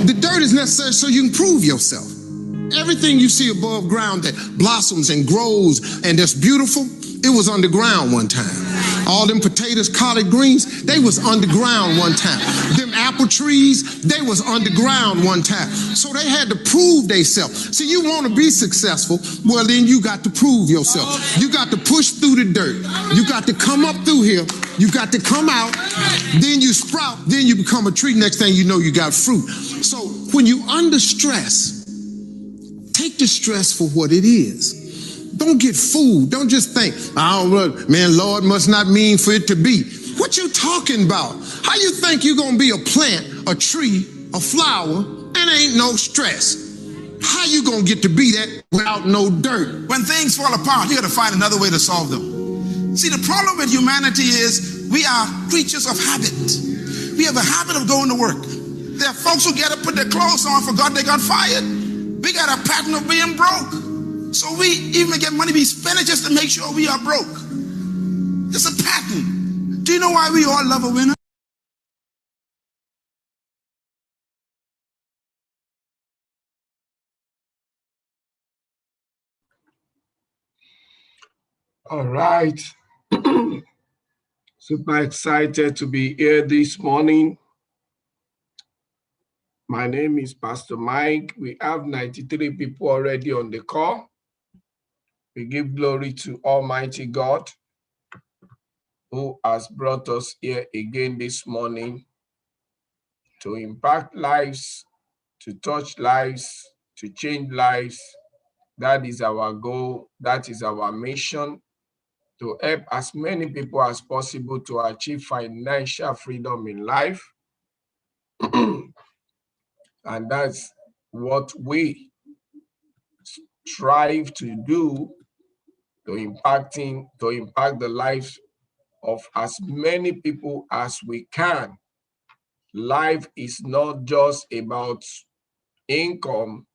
The dirt is necessary so you can prove yourself. Everything you see above ground that blossoms and grows and that's beautiful, it was underground one time. All them potatoes, collard greens, they was underground one time. Them apple trees, they was underground one time. So they had to prove themselves. See, you want to be successful, well then you got to prove yourself. You got to push through the dirt. You got to come up through here. You got to come out, then you sprout, then you become a tree. Next thing you know, you got fruit. So when you under stress, take the stress for what it is. Don't get fooled. Don't just think, man, Lord must not mean for it to be. What you talking about? How you think you're going to be a plant, a tree, a flower, and ain't no stress? How you going to get to be that without no dirt? When things fall apart, you got to find another way to solve them. See, the problem with humanity is we are creatures of habit. We have a habit of going to work. There are folks who get up, put their clothes on, forgot they got fired. We got a pattern of being broke. So we even get money, we spend it just to make sure we are broke. It's a pattern. Do you know why we all love a winner? All right. Super excited to be here this morning. My name is Pastor Mike. We have 93 people already on the call. We give glory to Almighty God who has brought us here again this morning to impact lives, to touch lives, to change lives. That is our goal. That is our mission, to help as many people as possible to achieve financial freedom in life. And that's what we strive to do, to impact the lives of as many people as we can. Life is not just about income.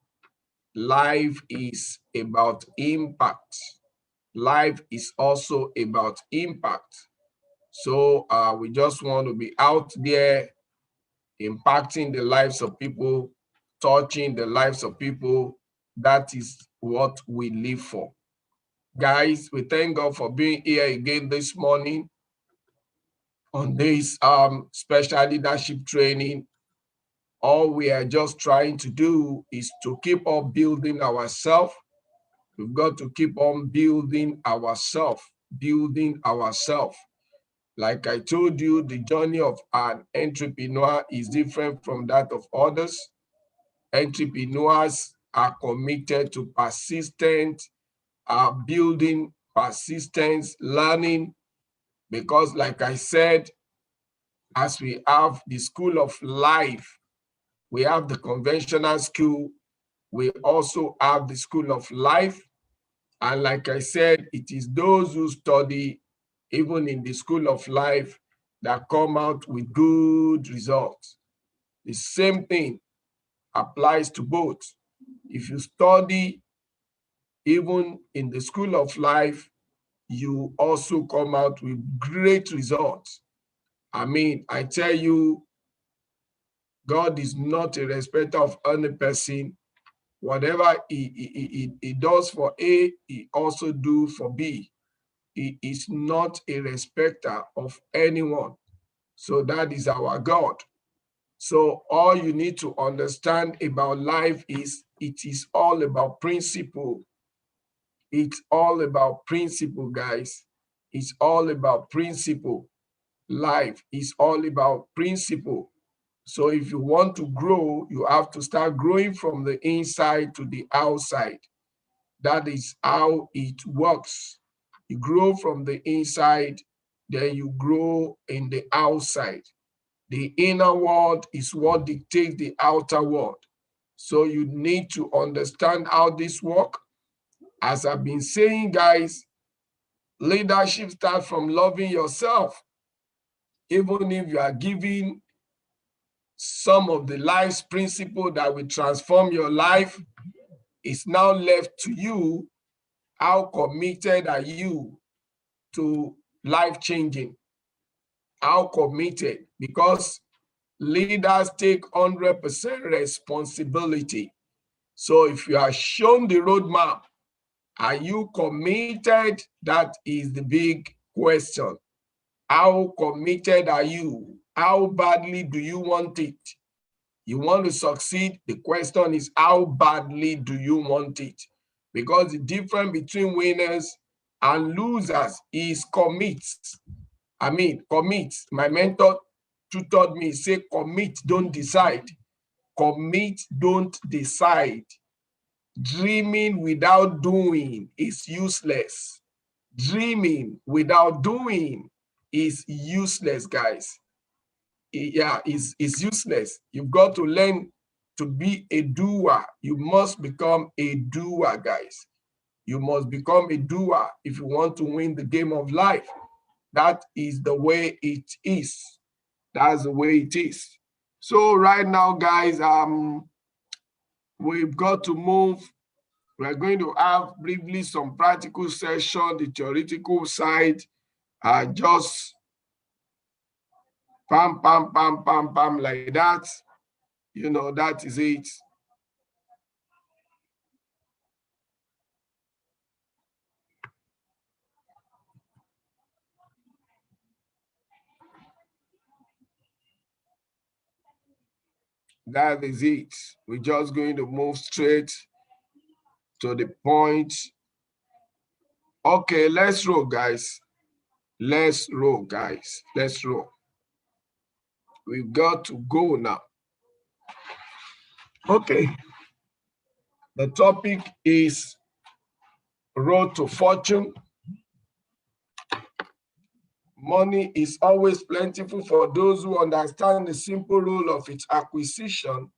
Life is about impact. Life is also about impact. So we just want to be out there impacting the lives of people, touching the lives of people. That is what we live for. Guys, we thank God for being here again this morning on this special leadership training. All we are just trying to do is to keep on building ourselves. We've got to keep on building ourselves. Like I told you, the journey of an entrepreneur is different from that of others. Entrepreneurs are committed to persistent building, persistence, learning, because like I said, as we have the school of life, we have the conventional school, we also have the school of life. And like I said, it is those who study even in the school of life that come out with good results. The same thing applies to both. If you study even in the school of life, you also come out with great results. I mean, I tell you, God is not a respecter of any person. Whatever he does for A, he also do for B. He is not a respecter of anyone. So that is our God. So all you need to understand about life is it is all about principle. It's all about principle, guys. It's all about principle. Life is all about principle. So if you want to grow, you have to start growing from the inside to the outside. That is how it works. You grow from the inside, then you grow in the outside. The inner world is what dictates the outer world. So you need to understand how this works. As I've been saying, guys, leadership starts from loving yourself. Even if you are giving some of the life's principles that will transform your life, it's now left to you. How committed are you to life changing? How committed? Because Leaders take 100% responsibility. So if you are shown the roadmap, are you committed? That is the big question. How committed are you? How badly do you want it? You want to succeed? The question is, how badly do you want it? Because the difference between winners and losers is commits. Commit. My mentor tutored me, say, commit, don't decide. Commit, don't decide. Dreaming without doing is useless. Dreaming without doing is useless, guys. Yeah, is useless. You've got to learn to be a doer. You must become a doer, guys. You must become a doer if you want to win the game of life. That is the way it is. That's the way it is. So right now, guys, we've got to move. We're going to have briefly some practical session. The theoretical side are just pam, pam, pam, pam, pam, like that. You know, that is it. That is it. We're just going to move straight to the point. Okay, let's roll, guys. Let's roll, guys. Let's roll. We've got to go now. Okay. The topic is Road to Fortune. Money is always plentiful for those who understand the simple rule of its acquisition.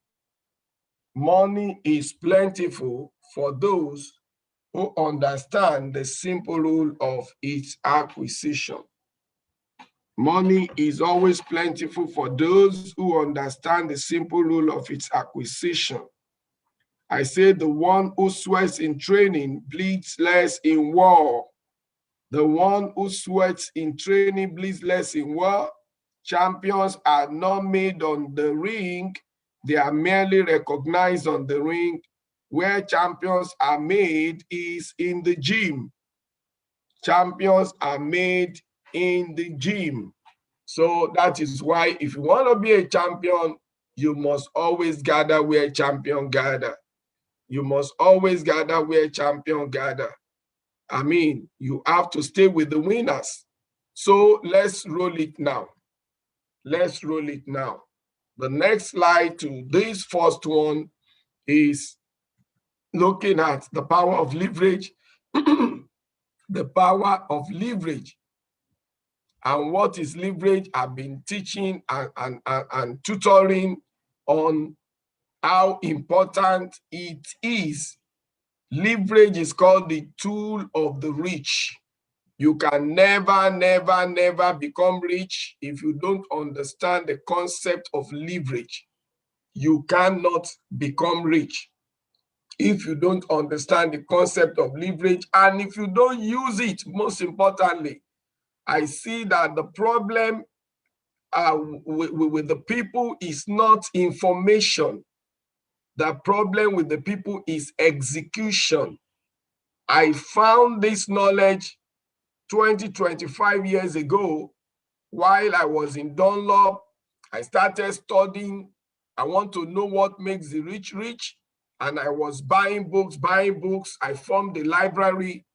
Money is plentiful for those who understand the simple rule of its acquisition. Money is always plentiful for those who understand the simple rule of its acquisition. I say the one who sweats in training bleeds less in war. The one who sweats in training bleeds less in war. Champions are not made on the ring. They are merely recognized on the ring. Where champions are made is in the gym. Champions are made in the gym. So that is why if you want to be a champion, you must always gather where champion gather. You must always gather where champion gather. You have to stay with the winners. So let's roll it now. Let's roll it now. The next slide to this first one is looking at the power of leverage. The power of leverage. And what is leverage? I've been teaching and tutoring on how important it is. Leverage is called the tool of the rich. You can never become rich if you don't understand the concept of leverage. You cannot become rich if you don't understand the concept of leverage and if you don't use it. Most importantly, I see that the problem with the people is not information. The problem with the people is execution. I found this knowledge 25 years ago while I was in Dunlop. I started studying. I want to know what makes the rich rich. And I was buying books. I formed a library.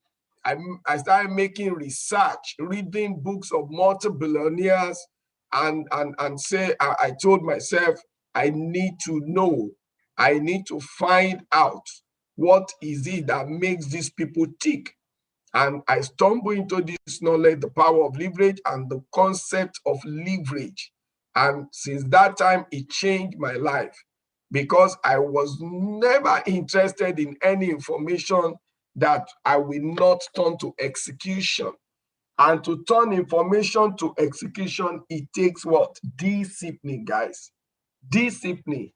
I started making research, reading books of multi-billionaires, and I told myself, I need to know. I need to find out what is it that makes these people tick. And I stumbled into this knowledge, the power of leverage and the concept of leverage. And since that time, it changed my life because I was never interested in any information that I will not turn to execution. And to turn information to execution, it takes what? Discipline, guys. Discipline.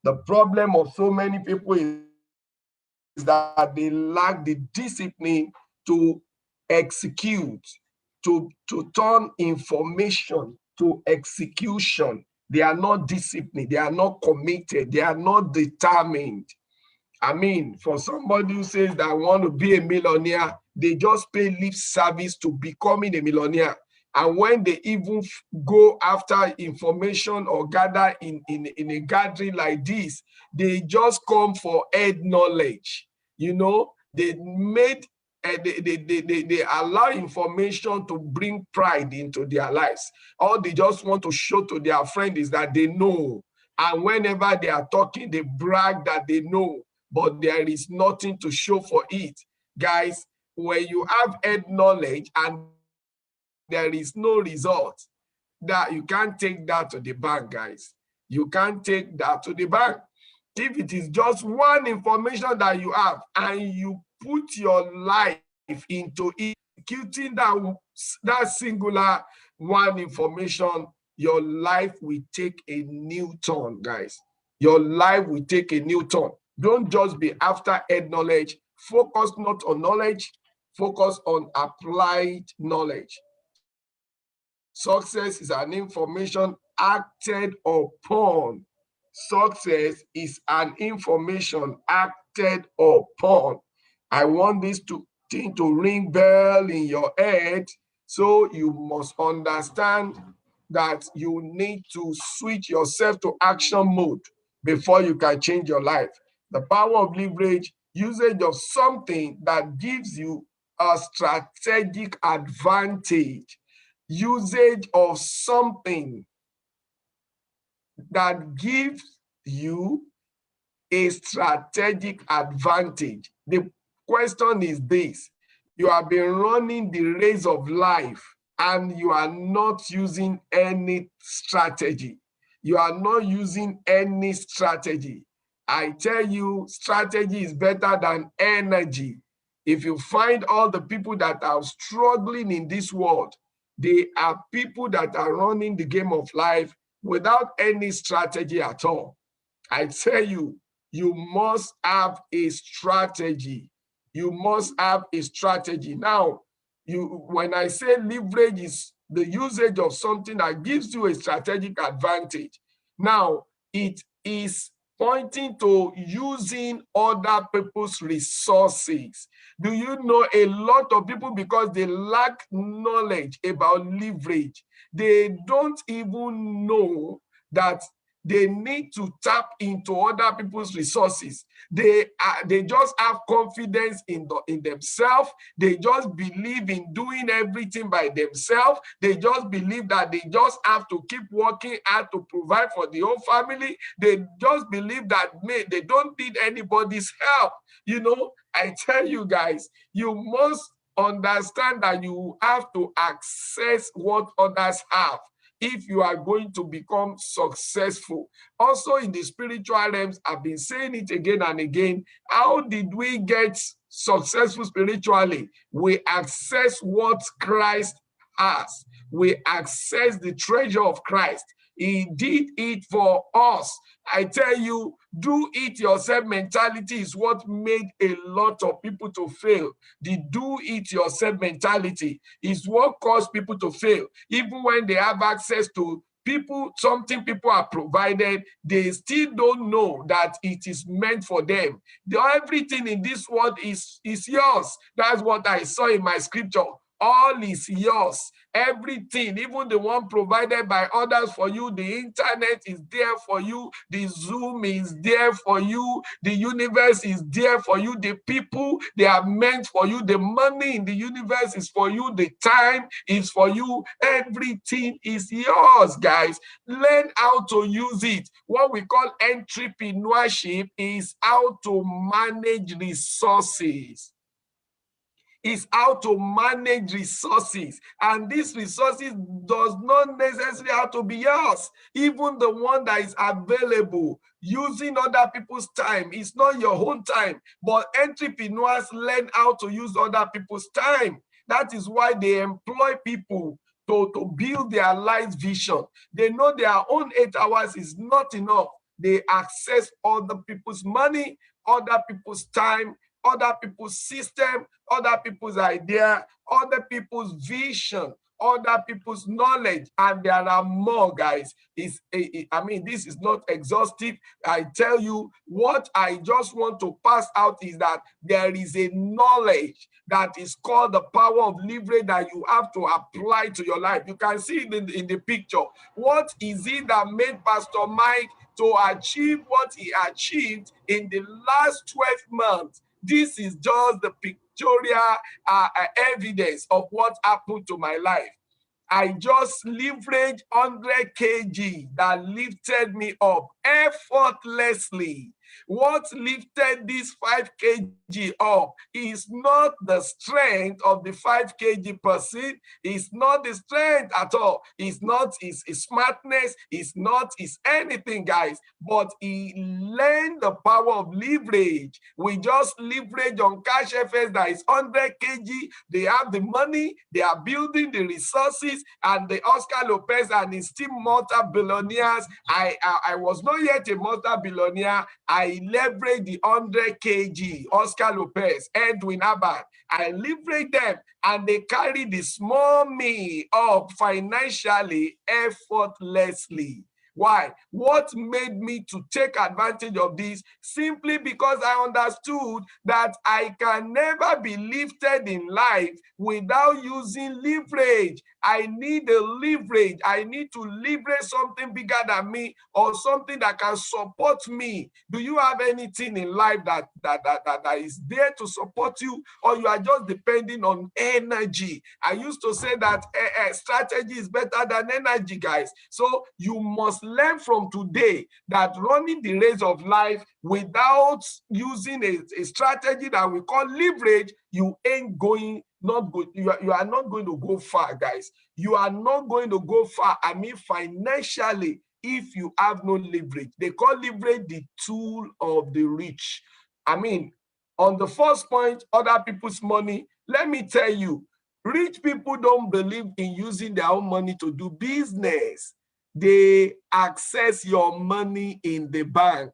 The problem of so many people is that they lack the discipline to execute, to turn information to execution. They are not disciplined. They are not committed. They are not determined. I mean, for somebody who says that I want to be a millionaire, they just pay lip service to becoming a millionaire. And when they even go after information or gather in a gathering like this, they just come for head knowledge. You know, they made they allow information to bring pride into their lives. All they just want to show to their friend is that they know. And whenever they are talking, they brag that they know, but there is nothing to show for it. Guys, when you have head knowledge and there is no result, that you can't take that to the bank, guys. You can't take that to the bank. If it is just one information that you have and you put your life into executing that singular one information, your life will take a new turn, guys. Your life will take a new turn. Don't just be after head knowledge. Focus not on knowledge, focus on applied knowledge. Success is an information acted upon. Success is an information acted upon. I want this thing to ring bell in your head, so you must understand that you need to switch yourself to action mode before you can change your life. The power of leverage, usage of something that gives you a strategic advantage. Usage of something that gives you a strategic advantage. The question is this: you have been running the race of life and you are not using any strategy. You are not using any strategy. I tell you, strategy is better than energy. If you find all the people that are struggling in this world, they are people that are running the game of life without any strategy at all. I tell you, you must have a strategy. You must have a strategy. Now, when I say leverage is the usage of something that gives you a strategic advantage. Now, it is pointing to using other people's resources. Do you know a lot of people, because they lack knowledge about leverage, they don't even know that they need to tap into other people's resources. They just have confidence in themselves. They just believe in doing everything by themselves. They just believe that they just have to keep working hard to provide for the whole family. They just believe that they don't need anybody's help. You know, I tell you guys, you must understand that you have to access what others have if you are going to become successful. Also in the spiritual realms, I've been saying it again and again. How did we get successful spiritually? We access what Christ has. We access the treasure of Christ. He did it for us. I tell you, do it yourself mentality is what made a lot of people to fail. The do it yourself mentality is what caused people to fail. Even when they have access to something people are provided, they still don't know that it is meant for them. Everything in this world is yours. That's what I saw in my scripture. All is yours. Everything, even the one provided by others for you, the internet is there for you, the Zoom is there for you, the universe is there for you, the people, they are meant for you, the money in the universe is for you, the time is for you, everything is yours, guys. Learn how to use it. What we call entrepreneurship is how to manage resources. Is how to manage resources, and these resources does not necessarily have to be yours. Even the one that is available using other people's time is not your own time, but entrepreneurs learn how to use other people's time. That is why they employ people to build their life vision. They know their own 8 hours is not enough. They access other people's money, other people's time, other people's system, other people's idea, other people's vision, other people's knowledge, and there are more, guys. I mean, this is not exhaustive. I tell you, what I just want to pass out is that there is a knowledge that is called the power of leverage that you have to apply to your life. You can see it in the picture. What is it that made Pastor Mike to achieve what he achieved in the last 12 months? This is just the pictorial evidence of what happened to my life. I just leveraged 100 kg that lifted me up effortlessly. What lifted this 5 kg up is not the strength of the 5 kg person. It's not the strength at all. It's not his smartness. It's not his anything, guys. But he learned the power of leverage. We just leverage on Cash FS that is 100 kg. They have the money. They are building the resources. And the Oscar Lopez and his team multi-billionaires. I was not yet a multi-billionaire. I leveraged the 100 kg, Oscar Lopez, Edwin Abad. I leveraged them, and they carried the small me up financially, effortlessly. Why? What made me to take advantage of this? Simply because I understood that I can never be lifted in life without using leverage. I need a leverage. I need to leverage something bigger than me, or something that can support me. Do you have anything in life that is there to support you, or you are just depending on energy? I used to say that strategy is better than energy, guys. So you must learn from today that running the race of life without using a strategy that we call leverage, you ain't going, not good. You are not going to go far, guys. You are not going to go far. I mean, financially, if you have no leverage. They call leverage the tool of the rich. I mean, on the first point, other people's money, let me tell you, rich people don't believe in using their own money to do business. They access your money in the bank.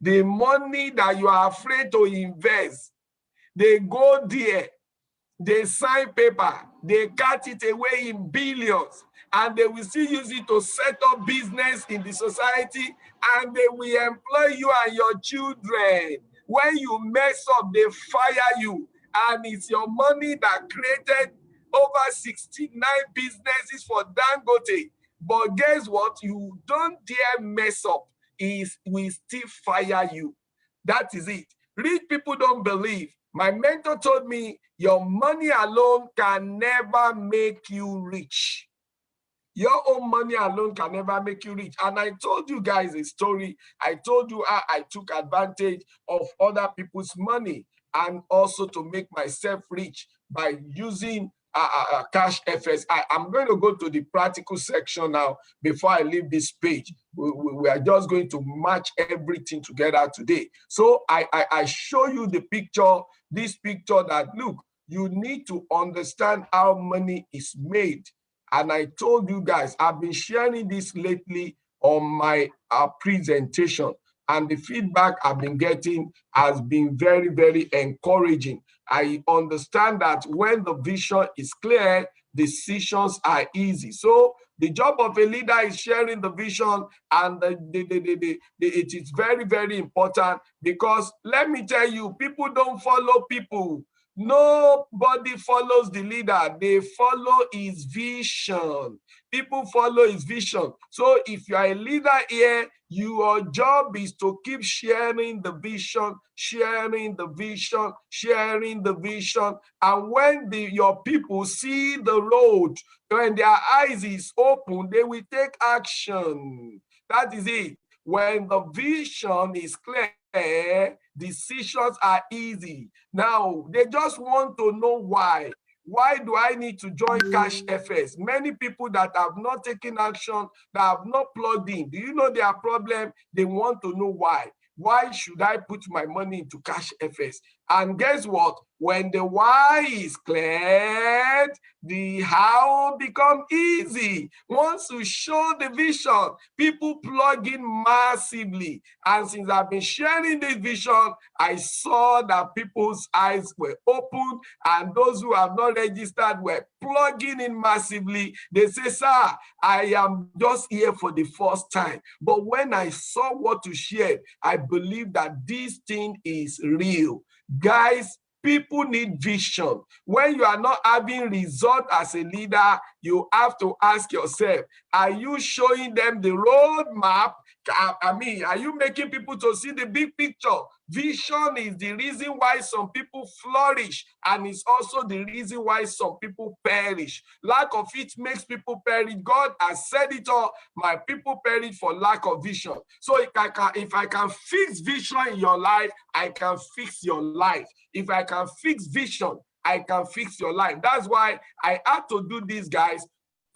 The money that you are afraid to invest, they go there, they sign paper, they cut it away in billions, and they will still use it to set up business in the society, and they will employ you and your children. When you mess up, they fire you, and it's your money that created over 69 businesses for Dangote. But guess what? You don't dare mess up. We still fire you. That is it. Rich people don't believe. My mentor told me, your money alone can never make you rich. Your own money alone can never make you rich. And I told you guys a story. I told you how I took advantage of other people's money, and also to make myself rich by using Cash FS. I'm going to go to the practical section now before I leave this page. We are just going to match everything together today. So I show you the picture, this picture that, look, you need to understand how money is made. And I told you guys, I've been sharing this lately on my presentation, and the feedback I've been getting has been very, very encouraging. I understand that when the vision is clear, decisions are easy. So the job of a leader is sharing the vision, and it is very, very important, because let me tell you, people don't follow people. Nobody follows the leader. They follow his vision. People follow his vision. So if you are a leader here, your job is to keep sharing the vision, sharing the vision, sharing the vision. And when your people see the road, when their eyes is open, they will take action. That is it. When the vision is clear, decisions are easy. Now, they just want to know why. Why do I need to join Cash FS? Many people that have not taken action, that have not plugged in, do you know their problem? They want to know why. Why should I put my money into Cash FS? And guess what? When the why is cleared, the how become easy. Once you show the vision, people plug in massively. And since I've been sharing this vision, I saw that people's eyes were opened, and those who have not registered were plugging in massively. They say, sir, I am just here for the first time. But when I saw what you shared, I believe that this thing is real. Guys, people need vision. When you are not having result as a leader, you have to ask yourself, are you showing them the roadmap? I mean, are you making people to see the big picture? Vision is the reason why some people flourish, and it's also the reason why some people perish. Lack of it makes people perish. God has said it all. My people perish for lack of vision. So if I can fix vision in your life, I can fix your life. If I can fix vision, I can fix your life. That's why I had to do this, guys,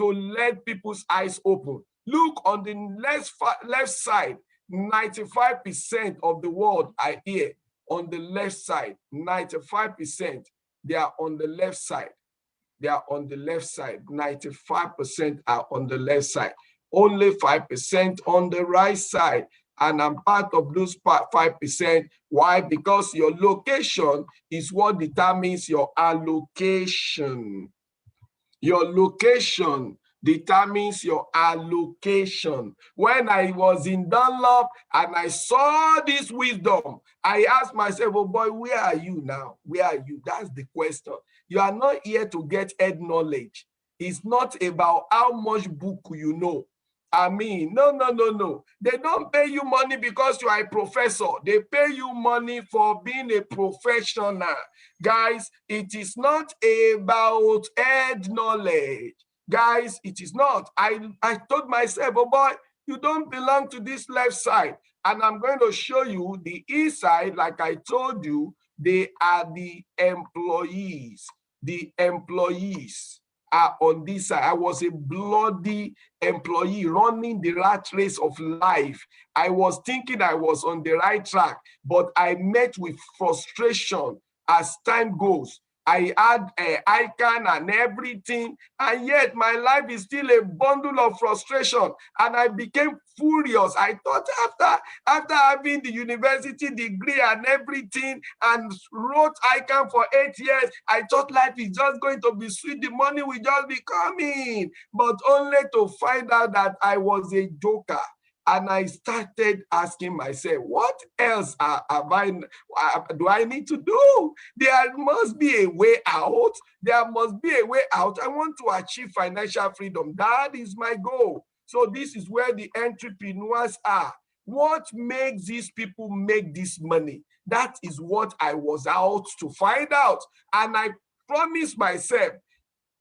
to let people's eyes open. Look on the left side, 95% of the world are here on the left side. 95%, they are on the left side. They are on the left side. 95% are on the left side. Only 5% on the right side. And I'm part of those 5%. Why? Because your location is what determines your allocation. Your location determines your allocation. When I was in Dunlop and I saw this wisdom, I asked myself, oh boy, where are you now? Where are you? That's the question. You are not here to get head knowledge. It's not about how much book you know. I mean, no. They don't pay you money because you are a professor. They pay you money for being a professional. Guys, it is not about head knowledge. Guys, it is not. I told myself, oh boy, you don't belong to this left side. And I'm going to show you the east side. Like I told you, they are the employees. The employees are on this side. I was a bloody employee running the rat race of life. I was thinking I was on the right track, but I met with frustration as time goes. I had an icon and everything, and yet my life is still a bundle of frustration. And I became furious. I thought after having the university degree and everything and wrote icon for 8 years, I thought life is just going to be sweet. The money will just be coming, but only to find out that I was a joker. And I started asking myself, what else do I need to do? There must be a way out. There must be a way out. I want to achieve financial freedom. That is my goal. So this is where the entrepreneurs are. What makes these people make this money? That is what I was out to find out. And I promised myself,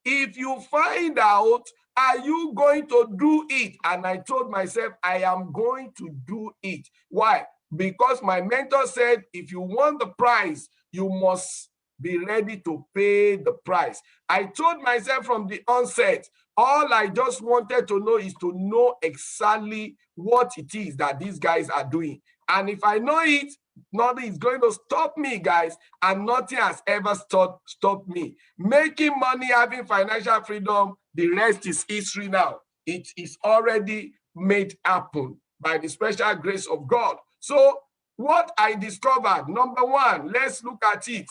if you find out, are you going to do it? And I told myself, I am going to do it. Why? Because my mentor said, if you want the prize, you must be ready to pay the price. I told myself from the onset, all I just wanted to know is to know exactly what it is that these guys are doing. And if I know it, nothing is going to stop me, guys, and nothing has ever stopped me. Making money, having financial freedom, the rest is history now. It is already made happen by the special grace of God. So what I discovered, number one, let's look at it.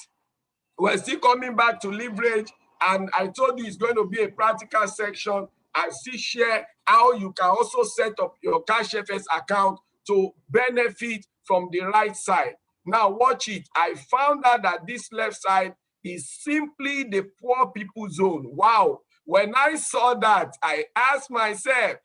We're still coming back to leverage, and I told you it's going to be a practical section. I still share how you can also set up your Cash FS account to benefit from the right side. Now watch it. I found out that this left side is simply the poor people zone. Wow. When I saw that, I asked myself,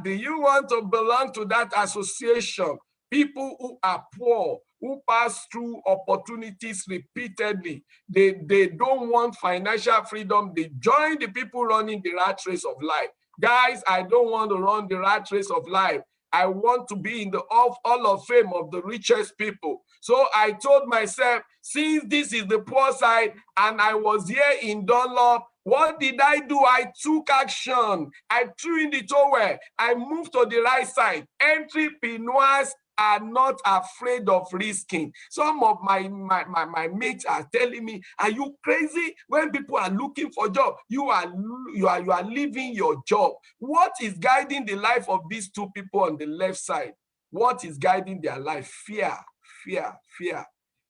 do you want to belong to that association? People who are poor, who pass through opportunities repeatedly. They don't want financial freedom. They join the people running the rat race of life. Guys, I don't want to run the rat race of life. I want to be in the Hall of Fame of the richest people. So I told myself, since this is the poor side and I was here in Dunlop, what did I do? I took action. I threw in the towel. I moved to the right side. Entrepreneurs are not afraid of risking. Some of my mates are telling me, are you crazy? When people are looking for job, you are leaving your job. What is guiding the life of these two people on the left side? What is guiding their life? Fear, fear, fear,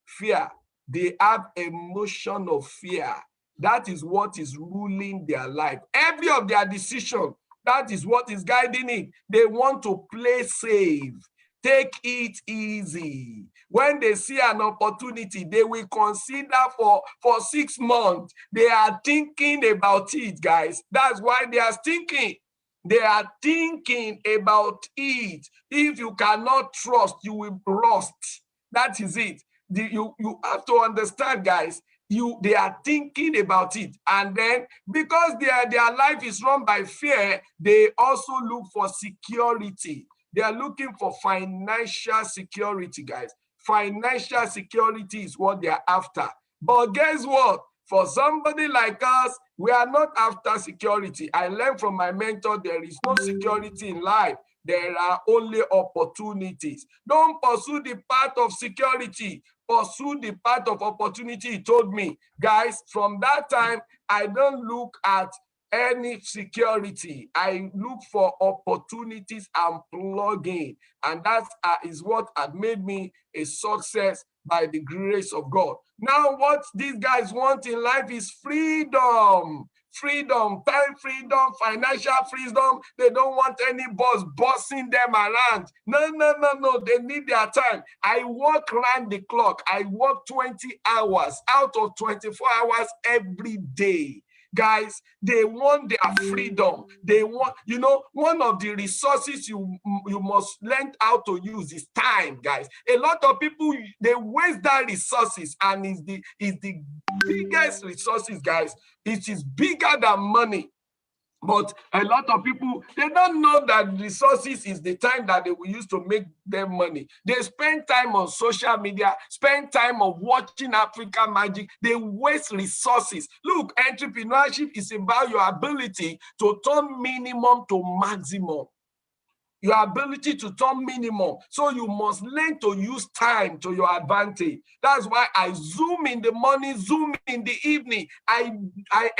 fear. They have emotion of fear. That is what is ruling their life. Every of their decision, that is what is guiding it. They want to play safe. Take it easy. When they see an opportunity, they will consider for 6 months. They are thinking about it, guys. That's why they are thinking. They are thinking about it. If you cannot trust, you will rust. That is it. You have to understand, guys. They are thinking about it, and then because their life is run by fear, they also look for security. They are looking for financial security, guys. Financial security is what they are after. But guess what? For somebody like us, we are not after security. I learned from my mentor, there is no security in life. There are only opportunities. Don't pursue the path of security. Pursue the path of opportunity, he told me. Guys, from that time, I don't look at any security. I look for opportunities and plug in. And that is what had made me a success by the grace of God. Now, what these guys want in life is freedom. Freedom, time freedom, financial freedom. They don't want any boss bossing them around. No. They need their time. I work around the clock. I work 20 hours out of 24 hours every day. Guys, they want their freedom. They want, one of the resources you must learn how to use is time, guys. A lot of people, they waste that resources, and is the biggest resources, guys. It is bigger than money. But a lot of people, they don't know that resources is the time that they will use to make them money. They spend time on social media, spend time on watching African Magic. They waste resources. Look, entrepreneurship is about your ability to turn minimum to maximum. Your ability to turn minimum. So you must learn to use time to your advantage. That's why I Zoom in the morning, Zoom in the evening. I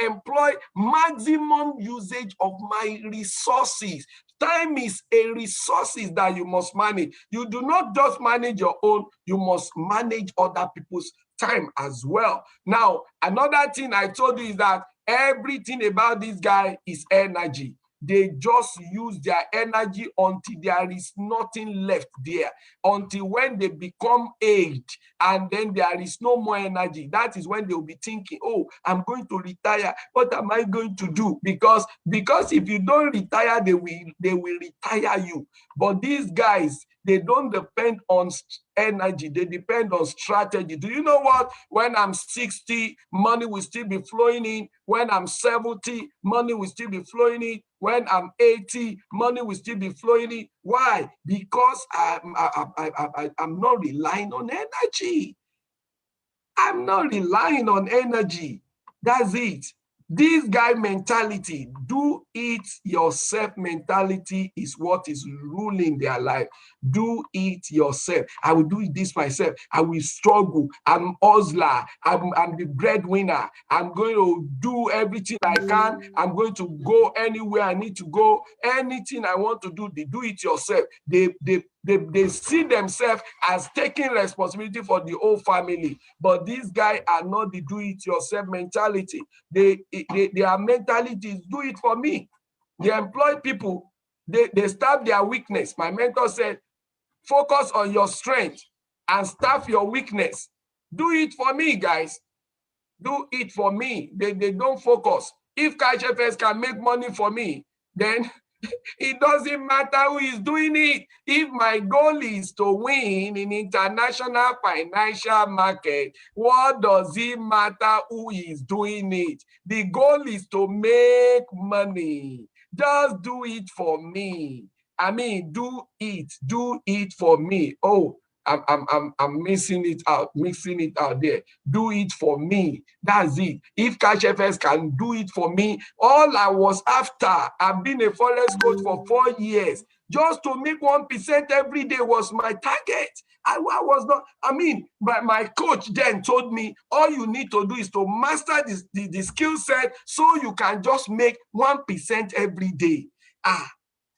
employ maximum usage of my resources. Time is a resources that you must manage. You do not just manage your own, you must manage other people's time as well. Now, another thing I told you is that everything about this guy is energy. They just use their energy until there is nothing left there, until when they become aged and then there is no more energy. That is when they'll be thinking, oh, I'm going to retire. What am I going to do? Because if you don't retire, they will retire you. But these guys, they don't depend on energy. They depend on strategy. Do you know what? When I'm 60, money will still be flowing in. When I'm 70, money will still be flowing in. When I'm 80, money will still be flowing in. Why? Because I'm not relying on energy. I'm not relying on energy. That's it. This guy mentality, do it yourself mentality, is what is ruling their life. Do it yourself. I will do this myself. I will struggle. I'm hustler. I'm the breadwinner. I'm going to do everything I can. I'm going to go anywhere I need to go. Anything I want to do, they do it yourself. They see themselves as taking responsibility for the whole family. But these guys are not the do-it-yourself mentality. Their mentality is do it for me. They employ people. They staff their weakness. My mentor said, focus on your strength and staff your weakness. Do it for me, guys. Do it for me. They don't focus. If Cash FS can make money for me, then it doesn't matter who is doing it. If my goal is to win in international financial market, what does it matter who is doing it? The goal is to make money. Just do it for me. I mean, do it for me. Oh, I'm mixing it out there. Do it for me. That's it. If Cash FS can do it for me, all I was after, I've been a forest coach for 4 years. Just to make 1% every day was my target. I was not, my coach then told me, all you need to do is to master the skill set so you can just make 1% every day.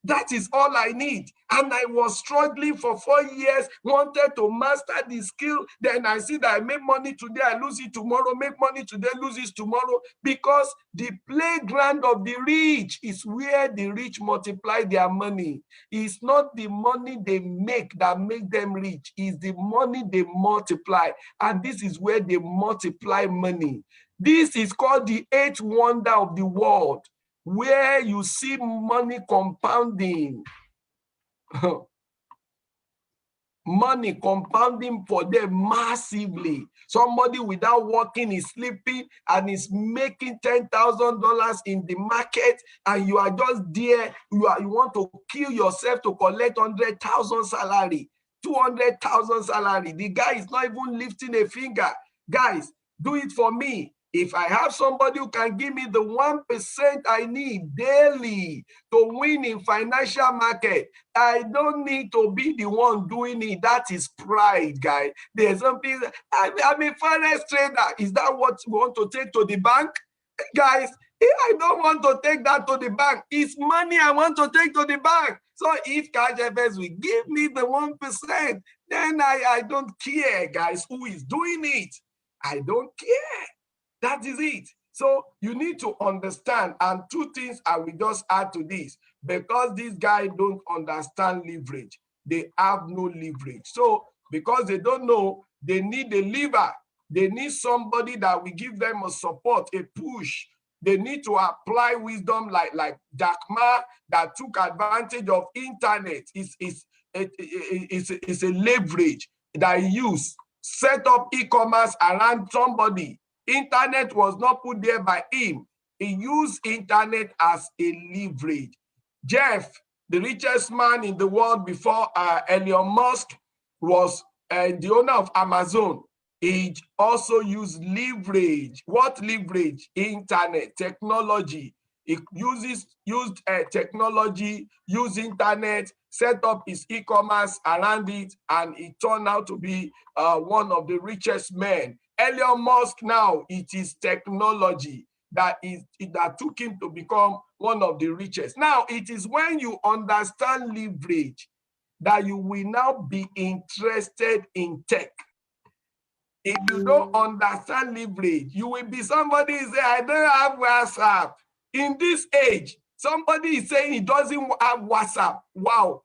That is all I need. And I was struggling for 4 years, wanted to master the skill. Then I see that I make money today, I lose it tomorrow, make money today, lose it tomorrow. Because the playground of the rich is where the rich multiply their money. It's not the money they make that make them rich. It's the money they multiply. And this is where they multiply money. This is called the eighth wonder of the world, where you see money compounding. Money compounding for them massively. Somebody without working is sleeping and is making $10,000 in the market, and you are just there. You want to kill yourself to collect 100,000 salary, 200,000 salary. The guy is not even lifting a finger. Guys, do it for me. If I have somebody who can give me the 1% I need daily to win in financial market, I don't need to be the one doing it. That is pride, guy. There's something, I'm a forex trader. Is that what you want to take to the bank? Guys, I don't want to take that to the bank. It's money I want to take to the bank. So if Cash FS will give me the 1%, then I don't care, guys, who is doing it. I don't care. That is it. So you need to understand, and two things I will just add to this, because these guys don't understand leverage. They have no leverage. So because they don't know, they need a lever. They need somebody that will give them a support, a push. They need to apply wisdom like Jack Ma, that took advantage of internet. It's a leverage that he used. Set up e-commerce around somebody. Internet was not put there by him. He used internet as a leverage. Jeff, the richest man in the world before Elon Musk, was the owner of Amazon. He also used leverage. What leverage? Internet, technology. He used technology, used internet, set up his e-commerce around it, and it turned out to be one of the richest men. Elon Musk now, it is technology that took him to become one of the richest. Now, it is when you understand leverage that you will now be interested in tech. If you don't understand leverage, you will be somebody who say, I don't have WhatsApp. In this age, somebody is saying he doesn't have WhatsApp. Wow.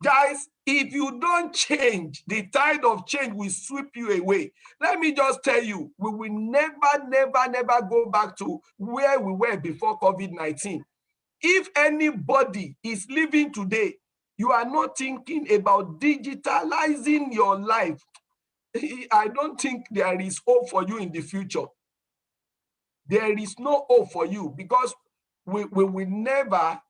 Guys, if you don't change, the tide of change will sweep you away. Let me just tell you, we will never go back to where we were before COVID-19. If anybody is living today, you are not thinking about digitalizing your life, I don't think there is hope for you in the future. There is no hope for you, because we will never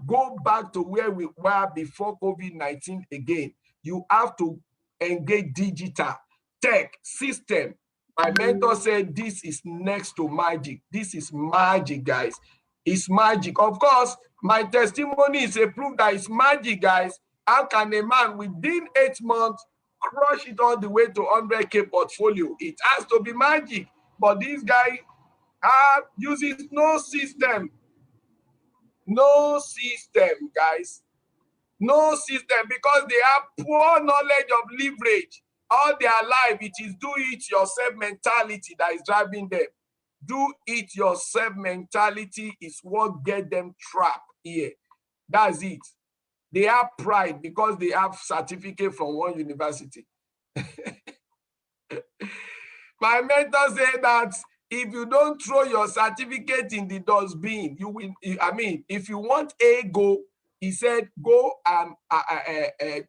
go back to where we were before COVID-19 again. You have to engage digital, tech, system. My mentor said this is next to magic. This is magic, guys. It's magic. Of course, my testimony is a proof that it's magic, guys. How can a man within 8 months crush it all the way to 100K portfolio? It has to be magic. But this guy uses no system. No system, guys. No system, because they have poor knowledge of leverage. All their life, it is do it yourself mentality that is driving them. Do it yourself mentality is what get them trapped here. That's it. They have pride because they have certificate from one university. My mentor said that if you don't throw your certificate in the dustbin, you will. If you want ego, he said, go and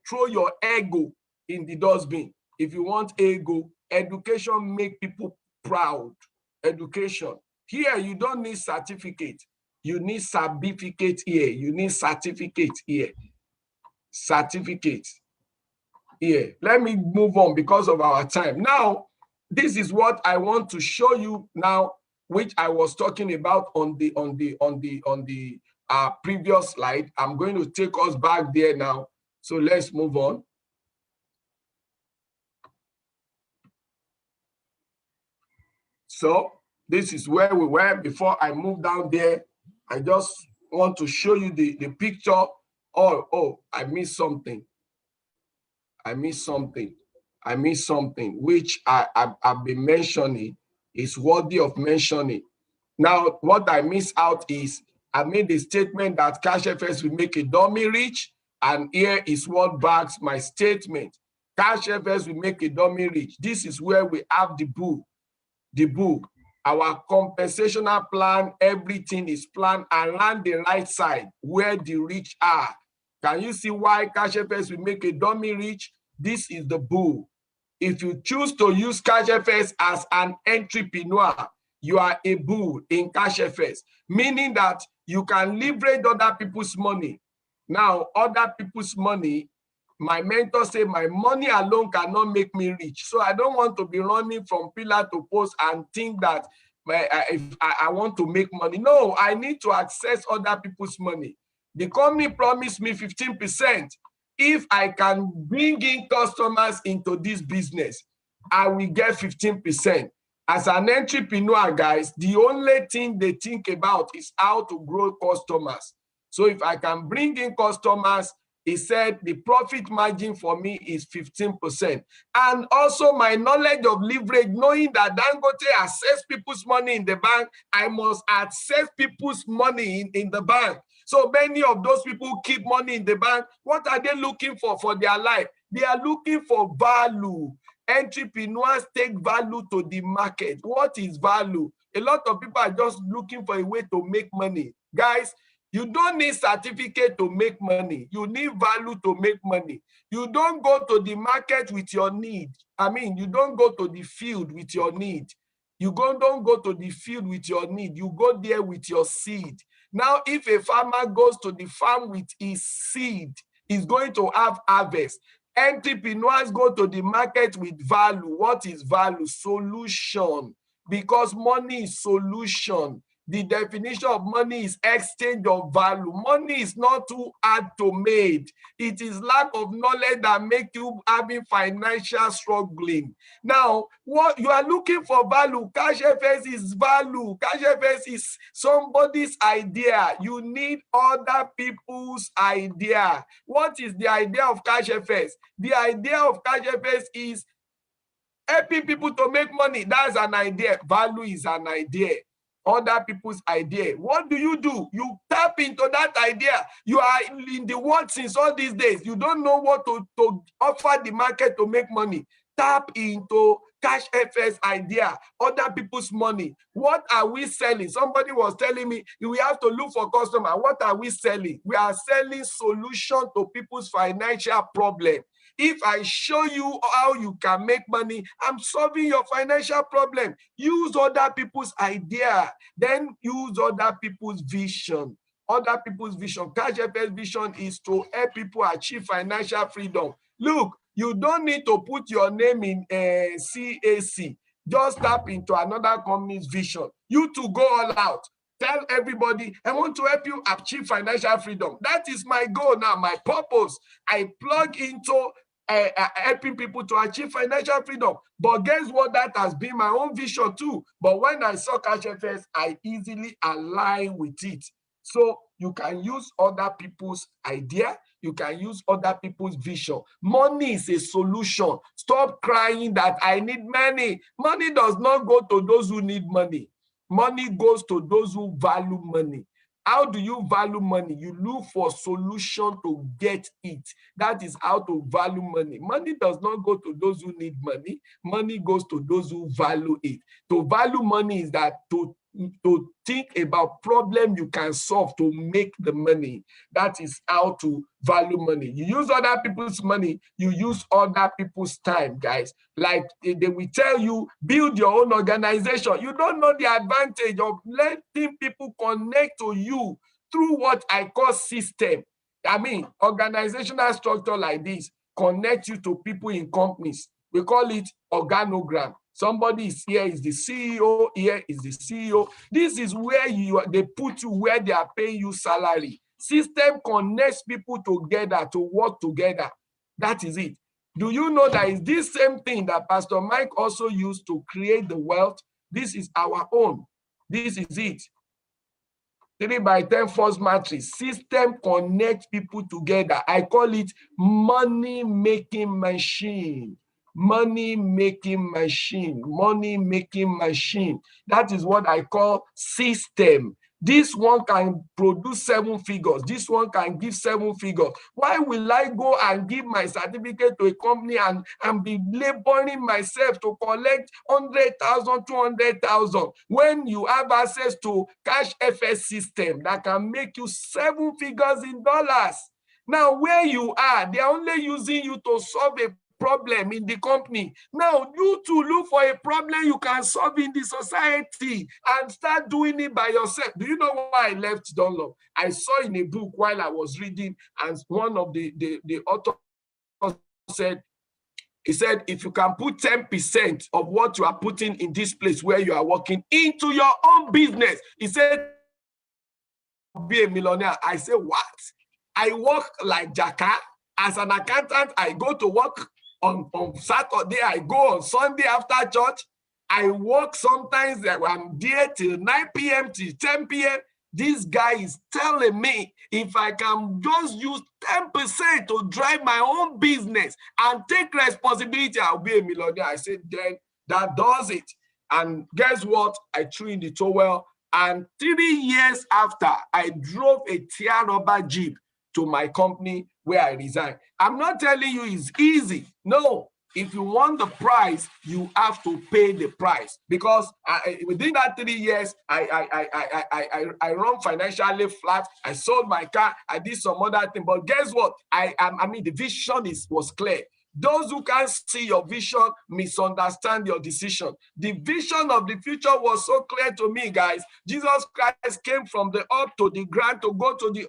throw your ego in the dustbin. If you want ego, education make people proud. Education. Here, you don't need certificate. You need certificate here. You need certificate here. Certificate here. Let me move on because of our time. Now, this is what I want to show you now, which I was talking about on the our previous slide. I'm going to take us back there now. So let's move on. So this is where we were. Before I move down there, I just want to show you the picture. Oh, I missed something. I missed something. I missed something, which I've been mentioning is worthy of mentioning. Now, what I missed out is I made the statement that Cash FS will make a dummy rich, and here is what backs my statement. Cash FS will make a dummy rich. This is where we have the book. Our compensational plan, everything is planned around the right side where the rich are. Can you see why Cash FS will make a dummy rich? This is the bull. If you choose to use Cash FS as an entrepreneur, you are a bull in Cash FS, meaning that you can leverage other people's money. Now, other people's money, my mentor said, my money alone cannot make me rich. So I don't want to be running from pillar to post and think that if I want to make money. No, I need to access other people's money. The company promised me 15%. If I can bring in customers into this business, I will get 15%. As an entrepreneur, guys, the only thing they think about is how to grow customers. So if I can bring in customers, he said the profit margin for me is 15%. And also my knowledge of leverage, knowing that Dangote access people's money in the bank, I must access people's money in the bank. So many of those people keep money in the bank. What are they looking for their life? They are looking for value. Entrepreneurs take value to the market. What is value? A lot of people are just looking for a way to make money. Guys, you don't need certificate to make money. You need value to make money. You don't go to the market with your need. You don't go to the field with your need. Don't go to the field with your need. You go there with your seed. Now, if a farmer goes to the farm with his seed, he's going to have harvest. Entrepreneurs go to the market with value. What is value? Solution. Because money is solution. The definition of money is exchange of value. Money is not too hard to make. It is lack of knowledge that make you having financial struggling. Now, what you are looking for value, Cash FS is value. Cash FS is somebody's idea. You need other people's idea. What is the idea of Cash FS? The idea of Cash FS is helping people to make money. That's an idea. Value is an idea. Other people's idea. What do? You tap into that idea. You are in the world since all these days. You don't know what to offer the market to make money. Tap into Cash FS idea, other people's money. What are we selling? Somebody was telling me we have to look for customer. What are we selling? We are selling solution to people's financial problem. If I show you how you can make money, I'm solving your financial problem. Use other people's idea, then use other people's vision. Other people's vision. Cash FS vision is to help people achieve financial freedom. Look, you don't need to put your name in CAC. Just tap into another company's vision. You to go all out. Tell everybody, I want to help you achieve financial freedom. That is my goal now, my purpose. I plug into helping people to achieve financial freedom. But guess what? That has been my own vision too. But when I saw Cash FS, I easily align with it. So you can use other people's idea. You can use other people's vision. Money is a solution. Stop crying that I need money. Money does not go to those who need money. Money goes to those who value money. How do you value money? You look for solution to get it. That is how to value money. Money does not go to those who need money. Money goes to those who value it. To value money is that to think about problem you can solve to make the money. That is how to value money. You use other people's money, you use other people's time, guys. Like they will tell you, build your own organization. You don't know the advantage of letting people connect to you through what I call system. Organizational structure like this connect you to people in companies. We call it organogram. Somebody is here is the CEO, here is the CEO. This is where they put you where they are paying you salary. System connects people together to work together. That is it. Do you know that it's this same thing that Pastor Mike also used to create the wealth? This is our own. This is it. 3x10 force matrix. System connects people together. I call it money-making machine. Money-making machine. Money-making machine. That is what I call system. This one can produce 7 figures. This one can give 7 figures. Why will I go and give my certificate to a company and be laboring myself to collect 100,000, 200,000 when you have access to cash FS system that can make you 7 figures in dollars? Now, where you are, they are only using you to solve a problem in the company. Now, you to look for a problem you can solve in the society and start doing it by yourself. Do you know why I left Dunlop? I saw in a book while I was reading, and one of the authors said, he said, if you can put 10% of what you are putting in this place where you are working into your own business, he said, be a millionaire. I said, what? I work like Jacka. As an accountant, I go to work on Saturday, I go on Sunday after church. I work sometimes, I'm there till 9 p.m. till 10 p.m. This guy is telling me if I can just use 10% to drive my own business and take responsibility, I'll be a millionaire. I said, then that does it. And guess what? I threw in the towel. And 3 years after, I drove a Tia rubber Jeep to my company where I resigned. I'm not telling you it's easy. No, if you want the price, you have to pay the price. Because within that 3 years, I run financially flat. I sold my car. I did some other thing. But guess what? The vision was clear. Those who can't see your vision misunderstand your decision. The vision of the future was so clear to me, guys. Jesus Christ came from the up to the ground to go to the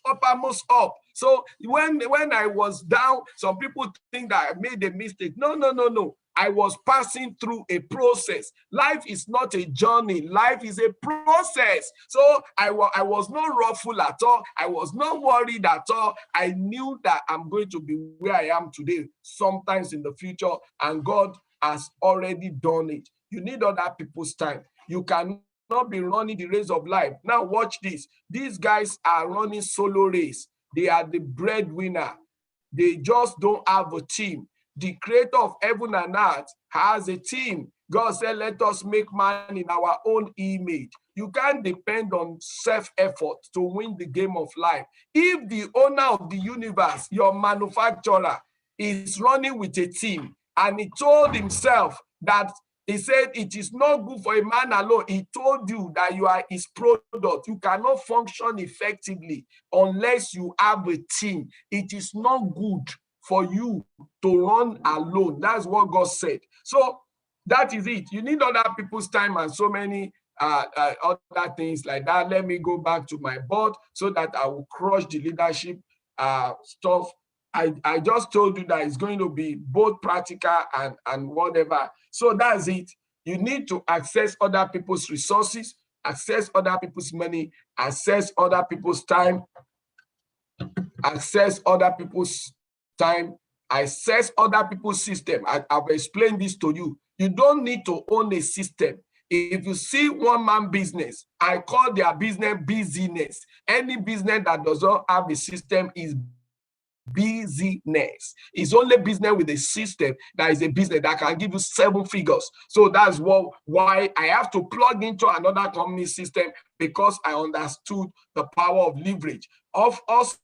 uppermost up. So when I was down, some people think that I made a mistake. No. I was passing through a process. Life is not a journey. Life is a process. So I was not ruffled at all. I was not worried at all. I knew that I'm going to be where I am today, sometimes in the future, and God has already done it. You need other people's time. You cannot be running the race of life. Now watch this. These guys are running solo race. They are the breadwinner. They just don't have a team. The creator of heaven and earth has a team. God said, let us make man in our own image. You can't depend on self-effort to win the game of life. If the owner of the universe, your manufacturer, is running with a team, and he told himself that he said, it is not good for a man alone. He told you that you are his product. You cannot function effectively unless you have a team. It is not good for you to run alone. That's what God said. So that is it. You need other people's time and so many other things like that. Let me go back to my board so that I will crush the leadership stuff. I just told you that it's going to be both practical and whatever. So that's it. You need to access other people's resources, access other people's money, access other people's time, access other people's time, access other people's system. I've explained this to you. You don't need to own a system. If you see one man business, I call their business busyness. Any business that does not have a system is busyness. It's only business with a system that is a business that can give you 7 figures. So that's why I have to plug into another company system, because I understood the power of leverage. Of us,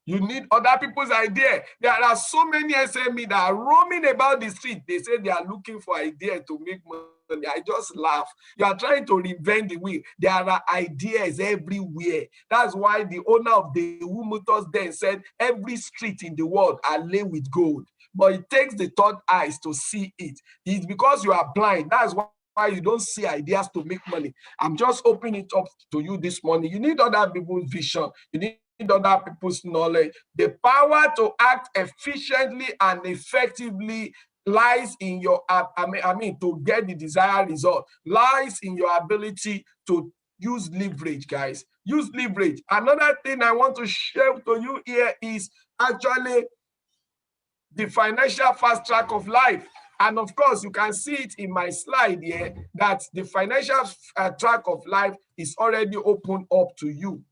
you need other people's idea. There are so many SME that are roaming about the street. They say they are looking for ideas to make money. I just laugh. You are trying to reinvent the wheel. There are ideas everywhere. That's why the owner of the Motors then said every street in the world are laid with gold. But it takes the third eyes to see it. It's because you are blind. That's why you don't see ideas to make money. I'm just opening it up to you this morning. You need other people's vision. You need other people's knowledge. The power to act efficiently and effectively lies in your, to get the desired result, lies in your ability to use leverage, guys. Use leverage. Another thing I want to share to you here is actually the financial fast track of life. And of course, you can see it in my slide here that the financial track of life is already opened up to you.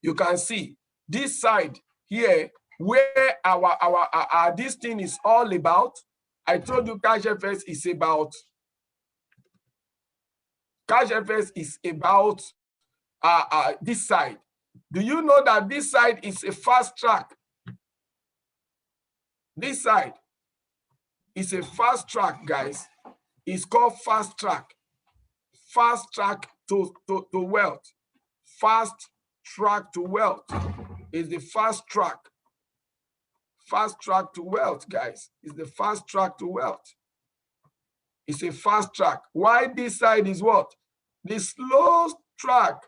You can see this side here where our this thing is all about. I told you Cash FS is about this side. Do you know that this side is a fast track? This side is a fast track, guys. It's called fast track. Fast track to wealth. Fast track to wealth is the fast track. Fast track to wealth, guys, is the fast track to wealth. It's a fast track. Why this side is what? The slow track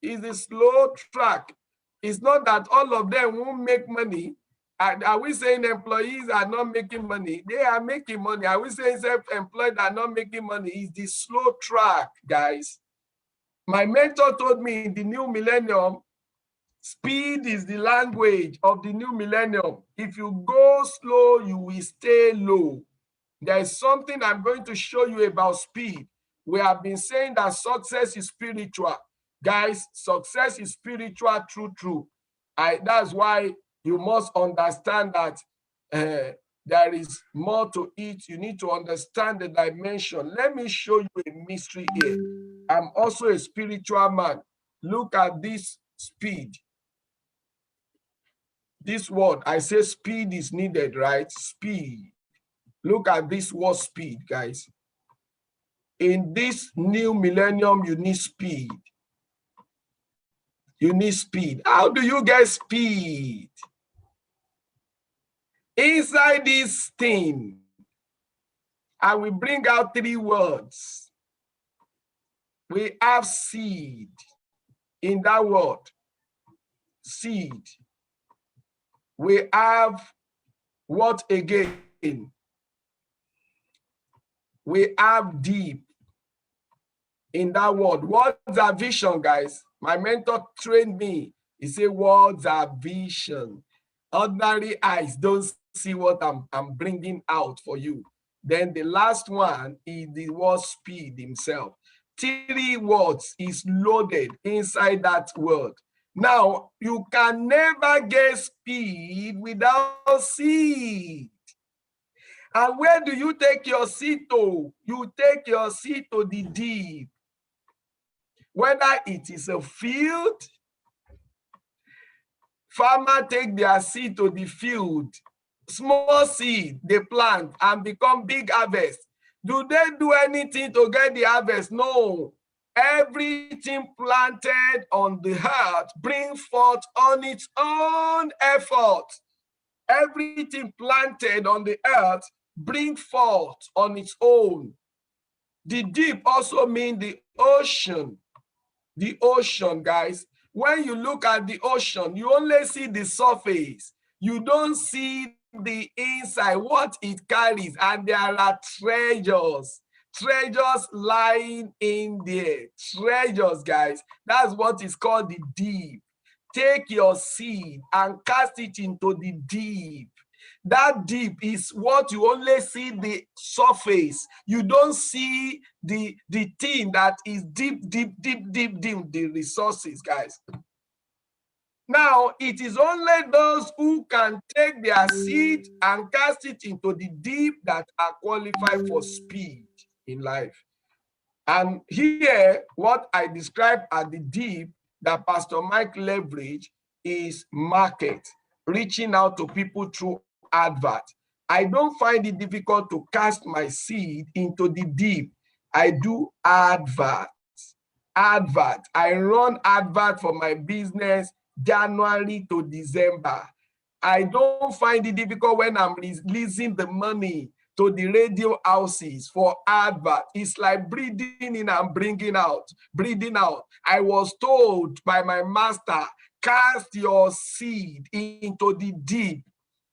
is the slow track. It's not that all of them won't make money. Are we saying employees are not making money? They are making money. Are we saying self-employed are not making money? It's the slow track, guys. My mentor told me in the new millennium, speed is the language of the new millennium. If you go slow, you will stay low. There is something I'm going to show you about speed. We have been saying that success is spiritual. Guys, success is spiritual, true. That's why you must understand that there is more to it. You need to understand the dimension. Let me show you a mystery here. I'm also a spiritual man. Look at this speed. This word, I say speed is needed, right? Speed. Look at this word speed, guys. In this new millennium, you need speed. You need speed. How do you get speed? Inside this thing, I will bring out 3 words. We have seed in that word. Seed. We have what again? We have deep in that word. Words are vision, guys. My mentor trained me. He said words are vision. Ordinary eyes don't see what I'm bringing out for you. Then the last one is the word speed himself. 3 words is loaded inside that word. Now, you can never get speed without seed. And where do you take your seed to? You take your seed to the deep. Whether it is a field, farmers take their seed to the field. Small seed, they plant and become big harvest. Do they do anything to get the harvest? No. Everything planted on the earth brings forth on its own effort. Everything planted on the earth brings forth on its own. The deep also means the ocean. The ocean, guys. When you look at the ocean, you only see the surface. You don't see the inside, what it carries, and there are treasures lying in there. Treasures, guys. That's what is called the deep. Take your seed and cast it into the deep. That deep is what you only see the surface. You don't see the thing that is deep, the resources, guys. Now, it is only those who can take their seed and cast it into the deep that are qualified for speed in life. And here, what I describe as the deep that Pastor Mike leveraged is market, reaching out to people through advert. I don't find it difficult to cast my seed into the deep. I do advert. I run advert for my business January to December. I don't find it difficult when I'm releasing the money to the radio houses for advert. It's like breathing in and breathing out. I was told by my master, cast your seed into the deep.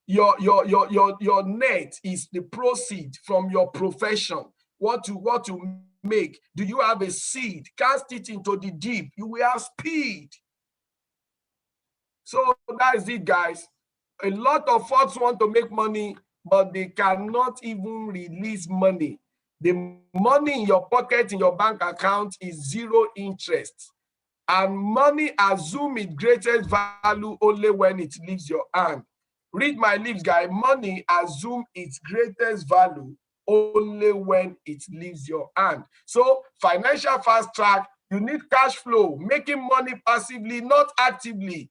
your net is the proceed from your profession. What to make? Do you have a seed? Cast it into the deep. You will have speed. So that is it, guys. A lot of folks want to make money, but they cannot even release money. The money in your pocket, in your bank account, is zero interest. And money assumes its greatest value only when it leaves your hand. Read my lips, guys. Money assumes its greatest value only when it leaves your hand. So financial fast track, you need cash flow, making money passively, not actively,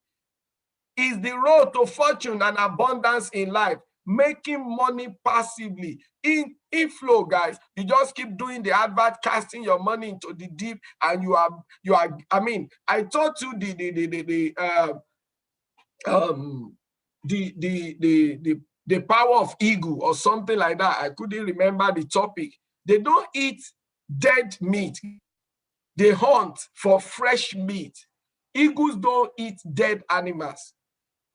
is the road to fortune and abundance in life. Making money passively. In flow, guys, you just keep doing the advert, casting your money into the deep, and you are. I mean, I taught you the power of eagle or something like that. I couldn't remember the topic. They don't eat dead meat. They hunt for fresh meat. Eagles don't eat dead animals.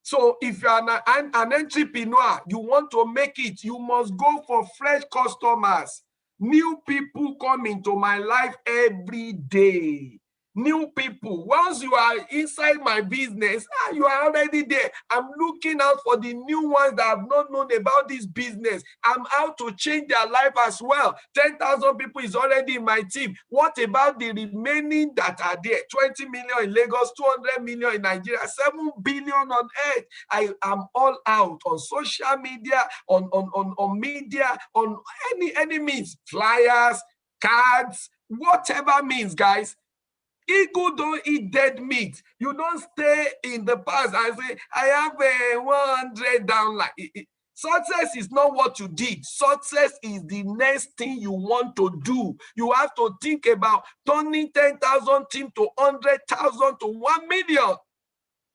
So if you're an entrepreneur, you want to make it, you must go for fresh customers. New people come into my life every day. New people. Once you are inside my business, you are already there. I'm looking out for the new ones that have not known about this business. I'm out to change their life as well. 10,000 people is already in my team. What about the remaining that are there? 20 million in Lagos, 200 million in Nigeria, 7 billion on earth. I am all out on social media, on media, on any means, flyers, cards, whatever means, guys. Eagle don't eat dead meat. You don't stay in the past and say, I have a 100 down. Success is not what you did. Success is the next thing you want to do. You have to think about turning 10,000 team to 100,000 to 1 million.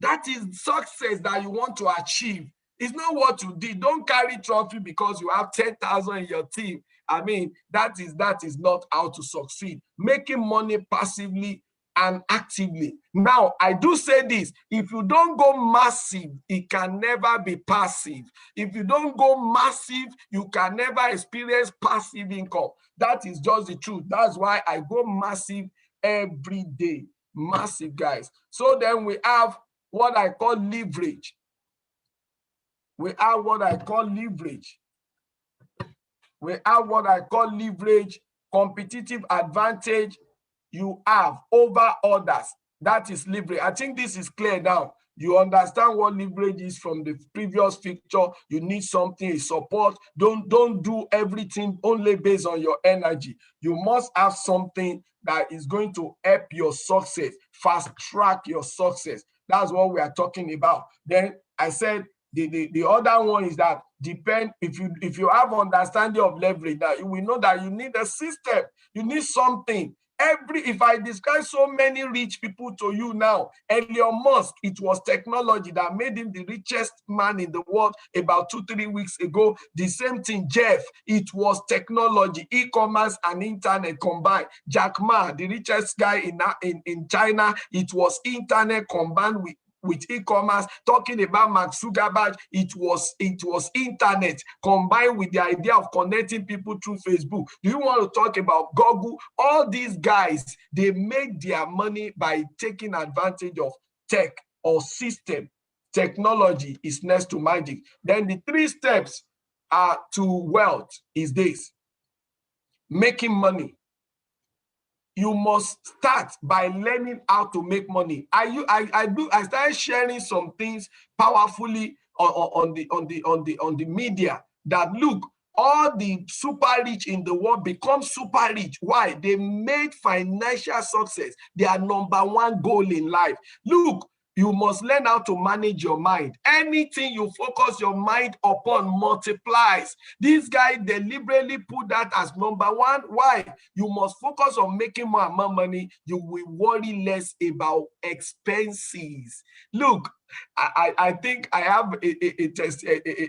That is success that you want to achieve. It's not what you did. Don't carry trophy because you have 10,000 in your team. I mean, that is not how to succeed. Making money passively and actively. Now, I do say this, if you don't go massive, it can never be passive. If you don't go massive, you can never experience passive income. That is just the truth. That's why I go massive every day. Massive, guys. So then we have what I call leverage. We have what I call leverage. We have what I call leverage, competitive advantage you have over others. That is leverage. I think this is clear now. You understand what leverage is from the previous picture. You need something, a support. Don't do everything only based on your energy. You must have something that is going to help your success, fast track your success. That's what we are talking about. Then I said the other one is that if you have understanding of leverage, that you will know that you need a system. You need something. If I describe so many rich people to you now, Elon Musk, it was technology that made him the richest man in the world about 2-3 weeks ago. The same thing, Jeff, it was technology, e-commerce and internet combined. Jack Ma, the richest guy in China, it was internet combined with e-commerce. Talking about Mark Zuckerberg, it was internet combined with the idea of connecting people through Facebook. Do you want to talk about Google? All these guys, they made their money by taking advantage of tech or system. Technology is next to magic. Then the 3 steps to wealth is this: making money. You must start by learning how to make money. I started sharing some things powerfully on the media that look, all the super rich in the world become super rich. Why? They made financial success their number 1 goal in life. Look, you must learn how to manage your mind. Anything you focus your mind upon multiplies. This guy deliberately put that as number 1. Why? You must focus on making more and more money. You will worry less about expenses. Look, I think I have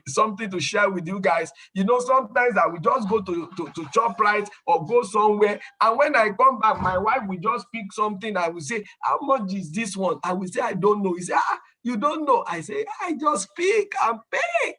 something to share with you guys. You know, sometimes I will just go to ShopRite or go somewhere, and when I come back, my wife will just pick something. I will say, how much is this one? I will say, I don't know. He say, you don't know? I say, I just pick and pay.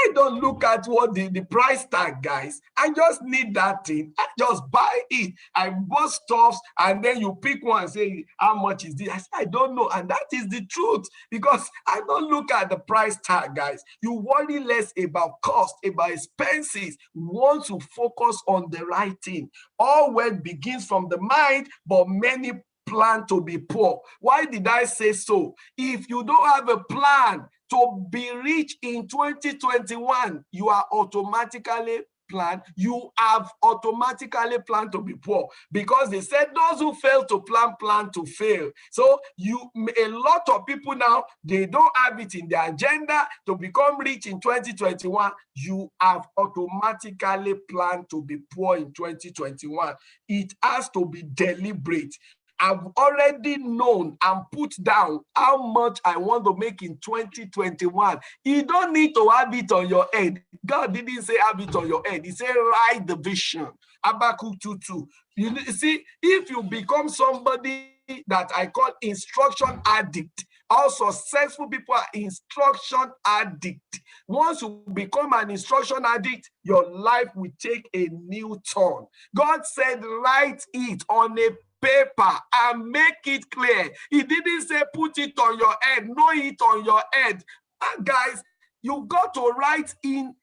I don't look at what the price tag, guys. I just need that thing. I just buy it. I bought stuffs, and then you pick one and say, how much is this? I say, I don't know. And that is the truth, because I don't look at the price tag, guys. You worry less about cost, about expenses. Once you focus on the right thing. All wealth begins from the mind, but many plan to be poor. Why did I say so? If you don't have a plan to be rich in 2021, you are automatically planned. You have automatically planned to be poor, because they said those who fail to plan to fail. So a lot of people now, they don't have it in their agenda to become rich in 2021. You have automatically planned to be poor in 2021. It has to be deliberate. I've already known and put down how much I want to make in 2021. You don't need to have it on your head. God didn't say have it on your head. He said write the vision. Habakkuk 2:2. You see, if you become somebody that I call instruction addict, all successful people are instruction addict. Once you become an instruction addict, your life will take a new turn. God said write it on a paper and make it clear. He didn't say put it on your head, know it on your head. And guys, you've got to write in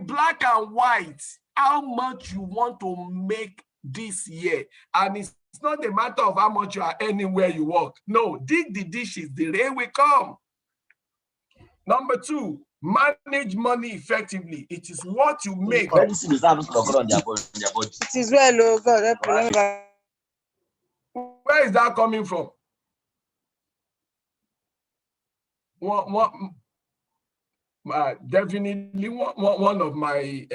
black and white how much you want to make this year. And it's not a matter of how much you are earning where you work. No, dig the dishes, the rain will come. Number 2, manage money effectively. It is what you make. It is well, oh God. Where is that coming from? Definitely one of my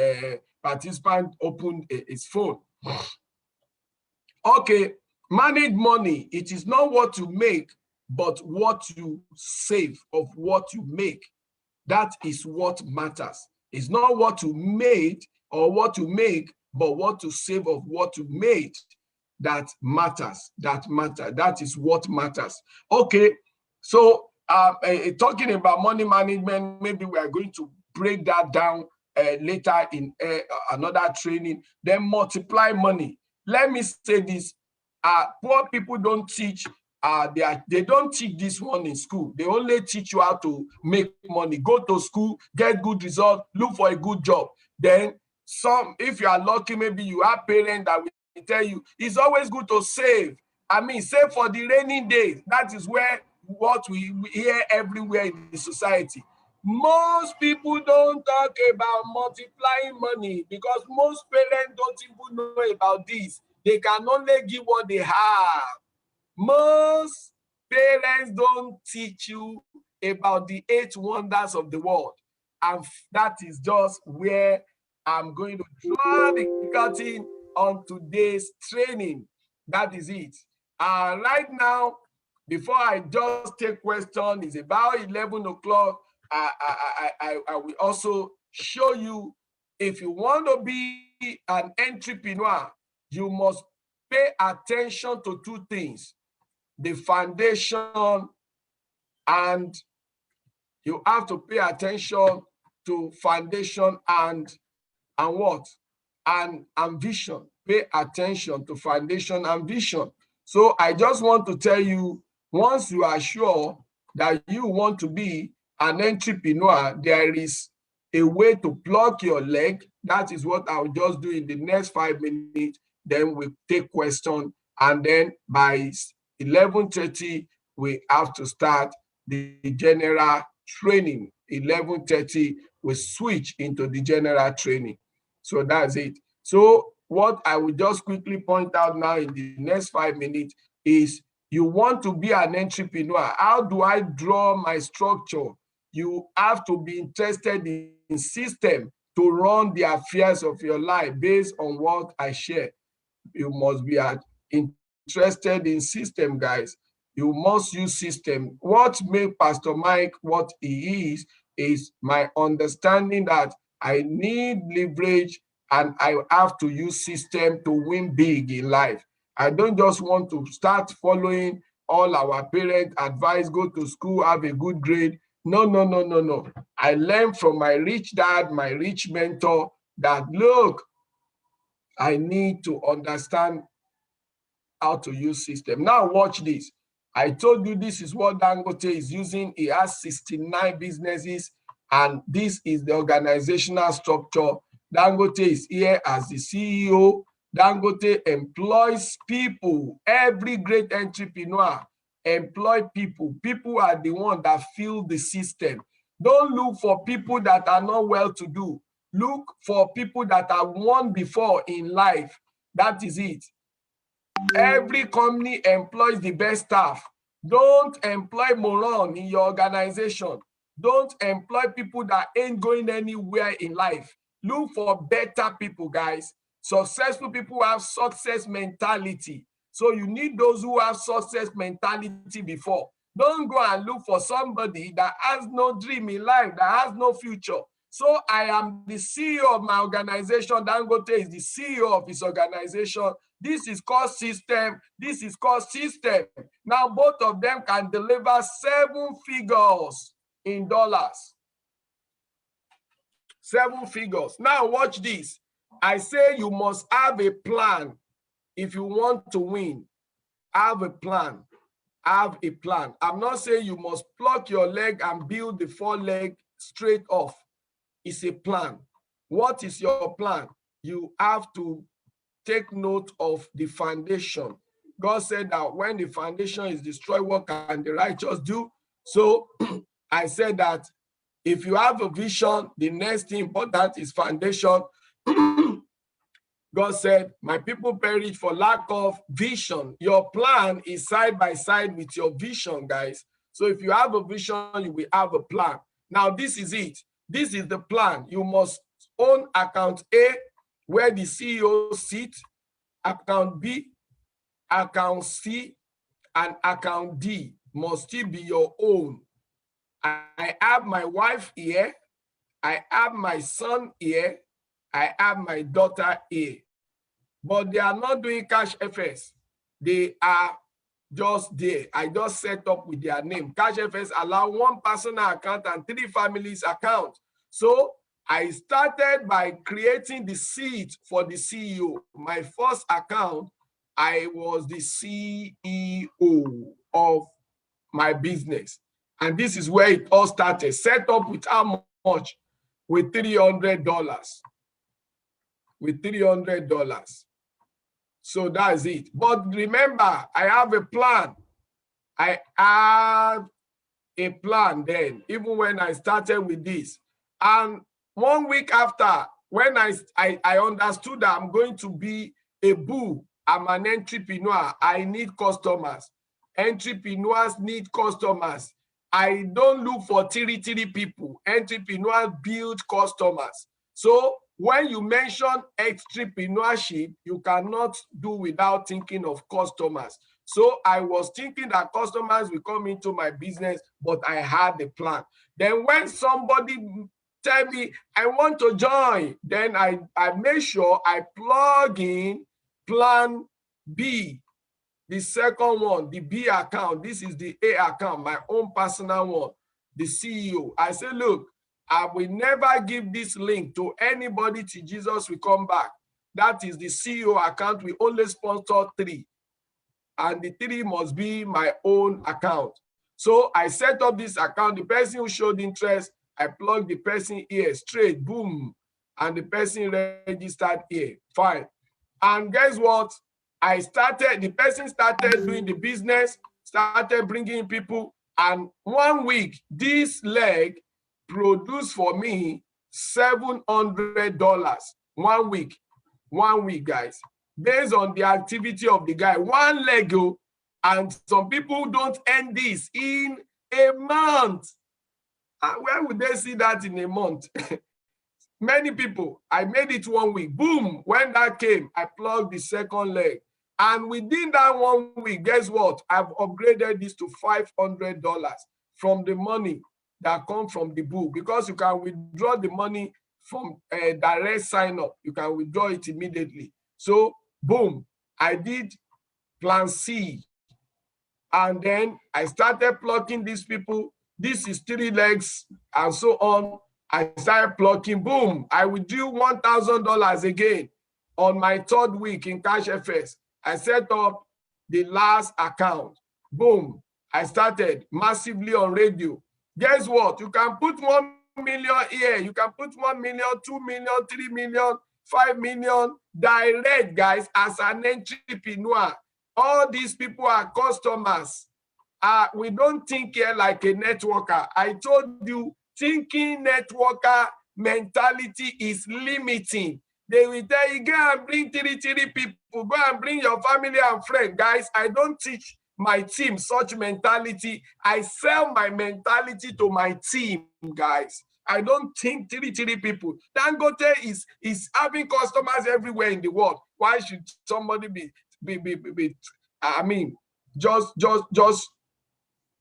participants opened his phone. Okay, manage money. It is not what you make, but what you save of what you make. That is what matters. It's not what you made or what you make, but what you save of what you made. That matters. That is what matters. Okay, so talking about money management, maybe we are going to break that down later in another training. Then multiply money. Let me say this: poor people don't teach. They don't teach this one in school. They only teach you how to make money. Go to school, get good results, look for a good job. Then if you are lucky, maybe you have parents that will tell you it's always good to save. I mean, save for the rainy days. That is what we hear everywhere in the society. Most people don't talk about multiplying money because most parents don't even know about this. They can only give what they have. Most parents don't teach you about the 8 wonders of the world. And that is just where I'm going to draw the curtain on today's training. That is it. Right now, before I just take questions, it's about 11 o'clock. I will also show you, if you want to be an entrepreneur, you must pay attention to 2 things: the foundation, and you have to pay attention to foundation and what? And vision. Pay attention to foundation and vision. So I just want to tell you, once you are sure that you want to be an entrepreneur, there is a way to plug your leg. That is what I'll just do in the next 5 minutes. Then we take questions, and then by 11:30, we have to start the general training. 11:30, we switch into the general training. So that's it. So what I will just quickly point out now in the next 5 minutes is, you want to be an entrepreneur. How do I draw my structure? You have to be interested in system to run the affairs of your life based on what I share. You must be interested in system, guys. You must use system. What made Pastor Mike what he is my understanding that I need leverage and I have to use system to win big in life. I don't just want to start following all our parent advice, go to school, have a good grade. No. I learned from my rich dad, my rich mentor, that look, I need to understand how to use system. Now watch this. I told you this is what Dangote is using. He has 69 businesses, and this is the organizational structure. Dangote is here as the CEO. Dangote employs people. Every great entrepreneur employ people. People are the ones that fill the system. Don't look for people that are not well-to-do. Look for people that have won before in life. That is it. Every company employs the best staff. Don't employ moron in your organization. Don't employ people that ain't going anywhere in life. Look for better people, guys. Successful people have success mentality. So you need those who have success mentality before. Don't go and look for somebody that has no dream in life, that has no future. So I am the CEO of my organization. Dangote is the CEO of his organization. This is called system. This is called system. Now, both of them can deliver 7 figures in dollars. 7 figures. Now, watch this. I say you must have a plan if you want to win. Have a plan. Have a plan. I'm not saying you must pluck your leg and build the 4 leg straight off. It's a plan. What is your plan? You have to take note of the foundation. God said that when the foundation is destroyed, what can the righteous do? So I said that if you have a vision, the next thing important is foundation. God said, my people perish for lack of vision. Your plan is side by side with your vision, guys. So if you have a vision, you will have a plan. Now, this is it. This is the plan. You must own account A, where the CEO sits, account B, account C, and account D must still be your own. I have my wife here. I have my son here. I have my daughter here. But they are not doing cash FS. They are just there. I just set up with their name. Cash FS allow 1 personal account and 3 families account. So I started by creating the seat for the CEO. My first account, I was the CEO of my business. And this is where it all started. Set up with how much? With $300. With $300. So that's it. But remember, I have a plan. I have a plan then, even when I started with this. And 1 week after, when I understood that I'm going to be a bull, I'm an entrepreneur, I need customers. Entrepreneurs need customers. I don't look for tiri people. Entrepreneurs build customers. So when you mention entrepreneurship, you cannot do without thinking of customers. So I was thinking that customers will come into my business, but I had a plan. Then when somebody tell me, I want to join, then I make sure I plug in plan B, the second one, the B account. This is the A account, my own personal one, the CEO. I say, look, I will never give this link to anybody till Jesus will come back. That is the CEO account. We only sponsor 3. And the 3 must be my own account. So I set up this account. The person who showed interest, I plugged the person here straight, boom. And the person registered here, fine. And guess what? The person started doing the business, started bringing people. And 1 week, this leg produced for me $700. 1 week. 1 week, guys. Based on the activity of the guy, 1 leg, and some people don't end this in a month. Where would they see that in a month? Many people, I made it 1 week. Boom, when that came, I plugged the second leg. And within that 1 week, guess what? I've upgraded this to $500 from the money that comes from the book, because you can withdraw the money from a direct sign up. You can withdraw it immediately. So boom, I did plan C. And then I started plugging these people. this is 3 legs, and so on. I started plucking, boom, I withdrew $1,000 again on my 3rd week in Cash FS. I set up the last account. Boom, I started massively on radio. Guess what? You can put 1 million here. You can put 1 million, 2 million, 3 million, 5 million direct, guys, as an entrepreneur. All these people are customers. We don't think here like a networker. I told you, thinking networker mentality is limiting. They will tell you, go and bring 3 people, go and bring your family and friend. Guys, I don't teach my team such mentality. I sell my mentality to my team, guys. I don't think 3 people. Dangote is having customers everywhere in the world. Why should somebody be I mean, just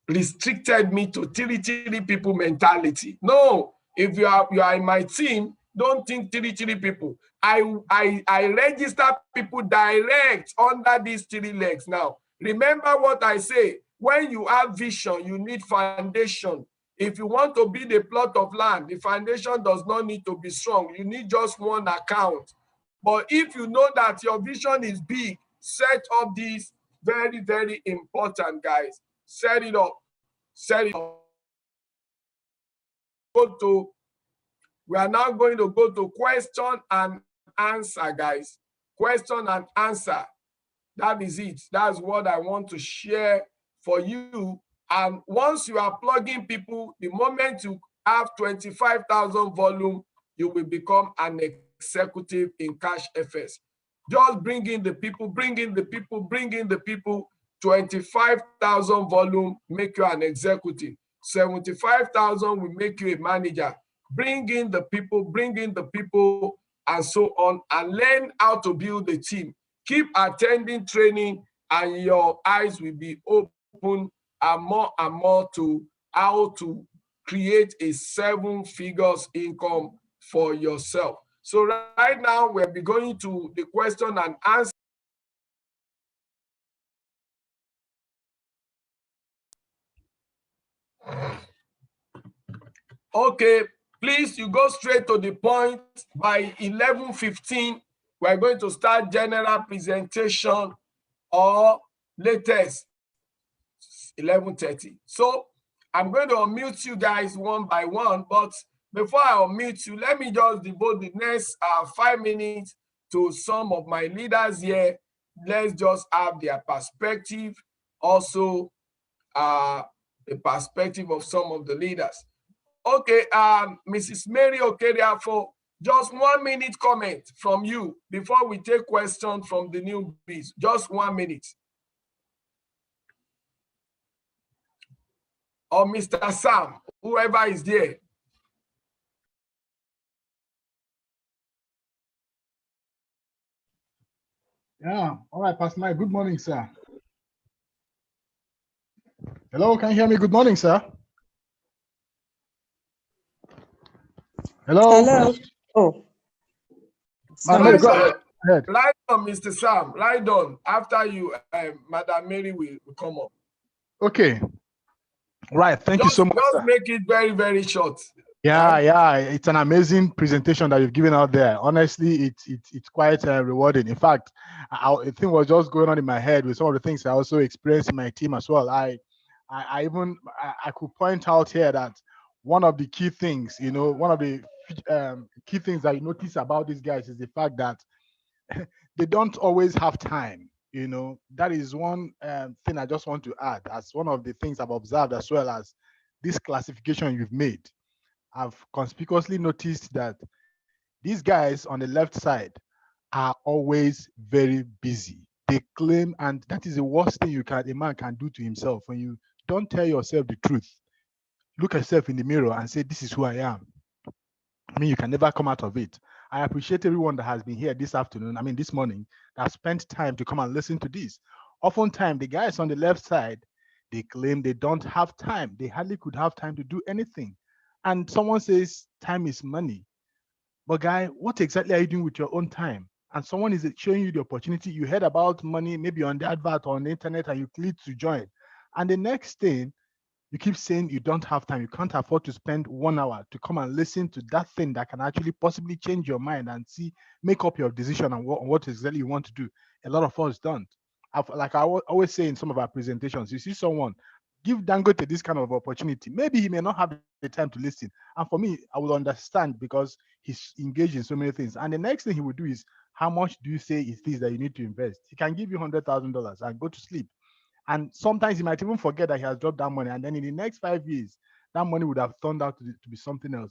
restricted me to 3 people mentality? No, if you are in my team, don't think 3 people. I register people direct under these 3 legs. Now, remember what I say. When you have vision, you need foundation. If you want to build a plot of land, the foundation does not need to be strong. You need just one account. But if you know that your vision is big, set up this. Very, very important, guys. Set it up. Set it up. We are now going to go to question and answer, guys. Question and answer. That is it. That's what I want to share for you. And once you are plugging people, the moment you have 25,000 volume, you will become an executive in Cash FS. Just bring in the people, bring in the people, bring in the people. 25,000 volume, make you an executive. 75,000 will make you a manager. Bring in the people, and so on, and learn how to build a team. Keep attending training, and your eyes will be open and more to how to create a 7 figures income for yourself. So right now, we'll be going to the question and answer. Okay, please, you go straight to the point. By 11:15, we're going to start general presentation, or latest 11:30. So I'm going to unmute you guys one by one, but before I unmute you, let me just devote the next 5 minutes to some of my leaders here. Let's just have their perspective, also the perspective of some of the leaders. Okay, Mrs. Mary Okeriafo, just 1 minute comment from you before we take questions from the newbies. Just 1 minute. Or Mr. Sam, whoever is there. Yeah, all right, Pastor Mike. Good morning, sir. Hello, can you hear me? Good morning, sir. Hello. Hello. Oh. Madam, go ahead. Right on, Mr. Sam. Right on. After you, Madam Mary will come up. Okay. Right. Thank you so much. Just sir. make it very, very short. Yeah. It's an amazing presentation that you've given out there. Honestly, it's quite rewarding. In fact, a thing was just going on in my head with some of the things I also experienced in my team as well. I could point out here that one of the key things, one of the key things that you notice about these guys is the fact that they don't always have time. That is one thing I just want to add as one of the things I've observed, as well as this classification you've made. I've conspicuously noticed that these guys on the left side are always very busy. They claim, and that is the worst thing a man can do to himself. When you don't tell yourself the truth, look at yourself in the mirror and say, this is who I am. I mean, you can never come out of it. I appreciate everyone that has been here this morning, that spent time to come and listen to this. Oftentimes, the guys on the left side, they claim they don't have time. They hardly could have time to do anything. And someone says time is money. But guy, what exactly are you doing with your own time? And someone is showing you the opportunity. You heard about money, maybe on the advert or on the internet, and you click to join. And the next thing, you keep saying you don't have time, you can't afford to spend 1 hour to come and listen to that thing that can actually possibly change your mind and make up your decision on what exactly you want to do. A lot of us don't. Like I always say in some of our presentations, you see someone, give Dangote this kind of opportunity. Maybe he may not have the time to listen. And for me, I will understand because he's engaged in so many things. And the next thing he will do is, how much do you say it is that you need to invest? He can give you $100,000 and go to sleep. And sometimes he might even forget that he has dropped that money. And then in the next 5 years, that money would have turned out to be something else.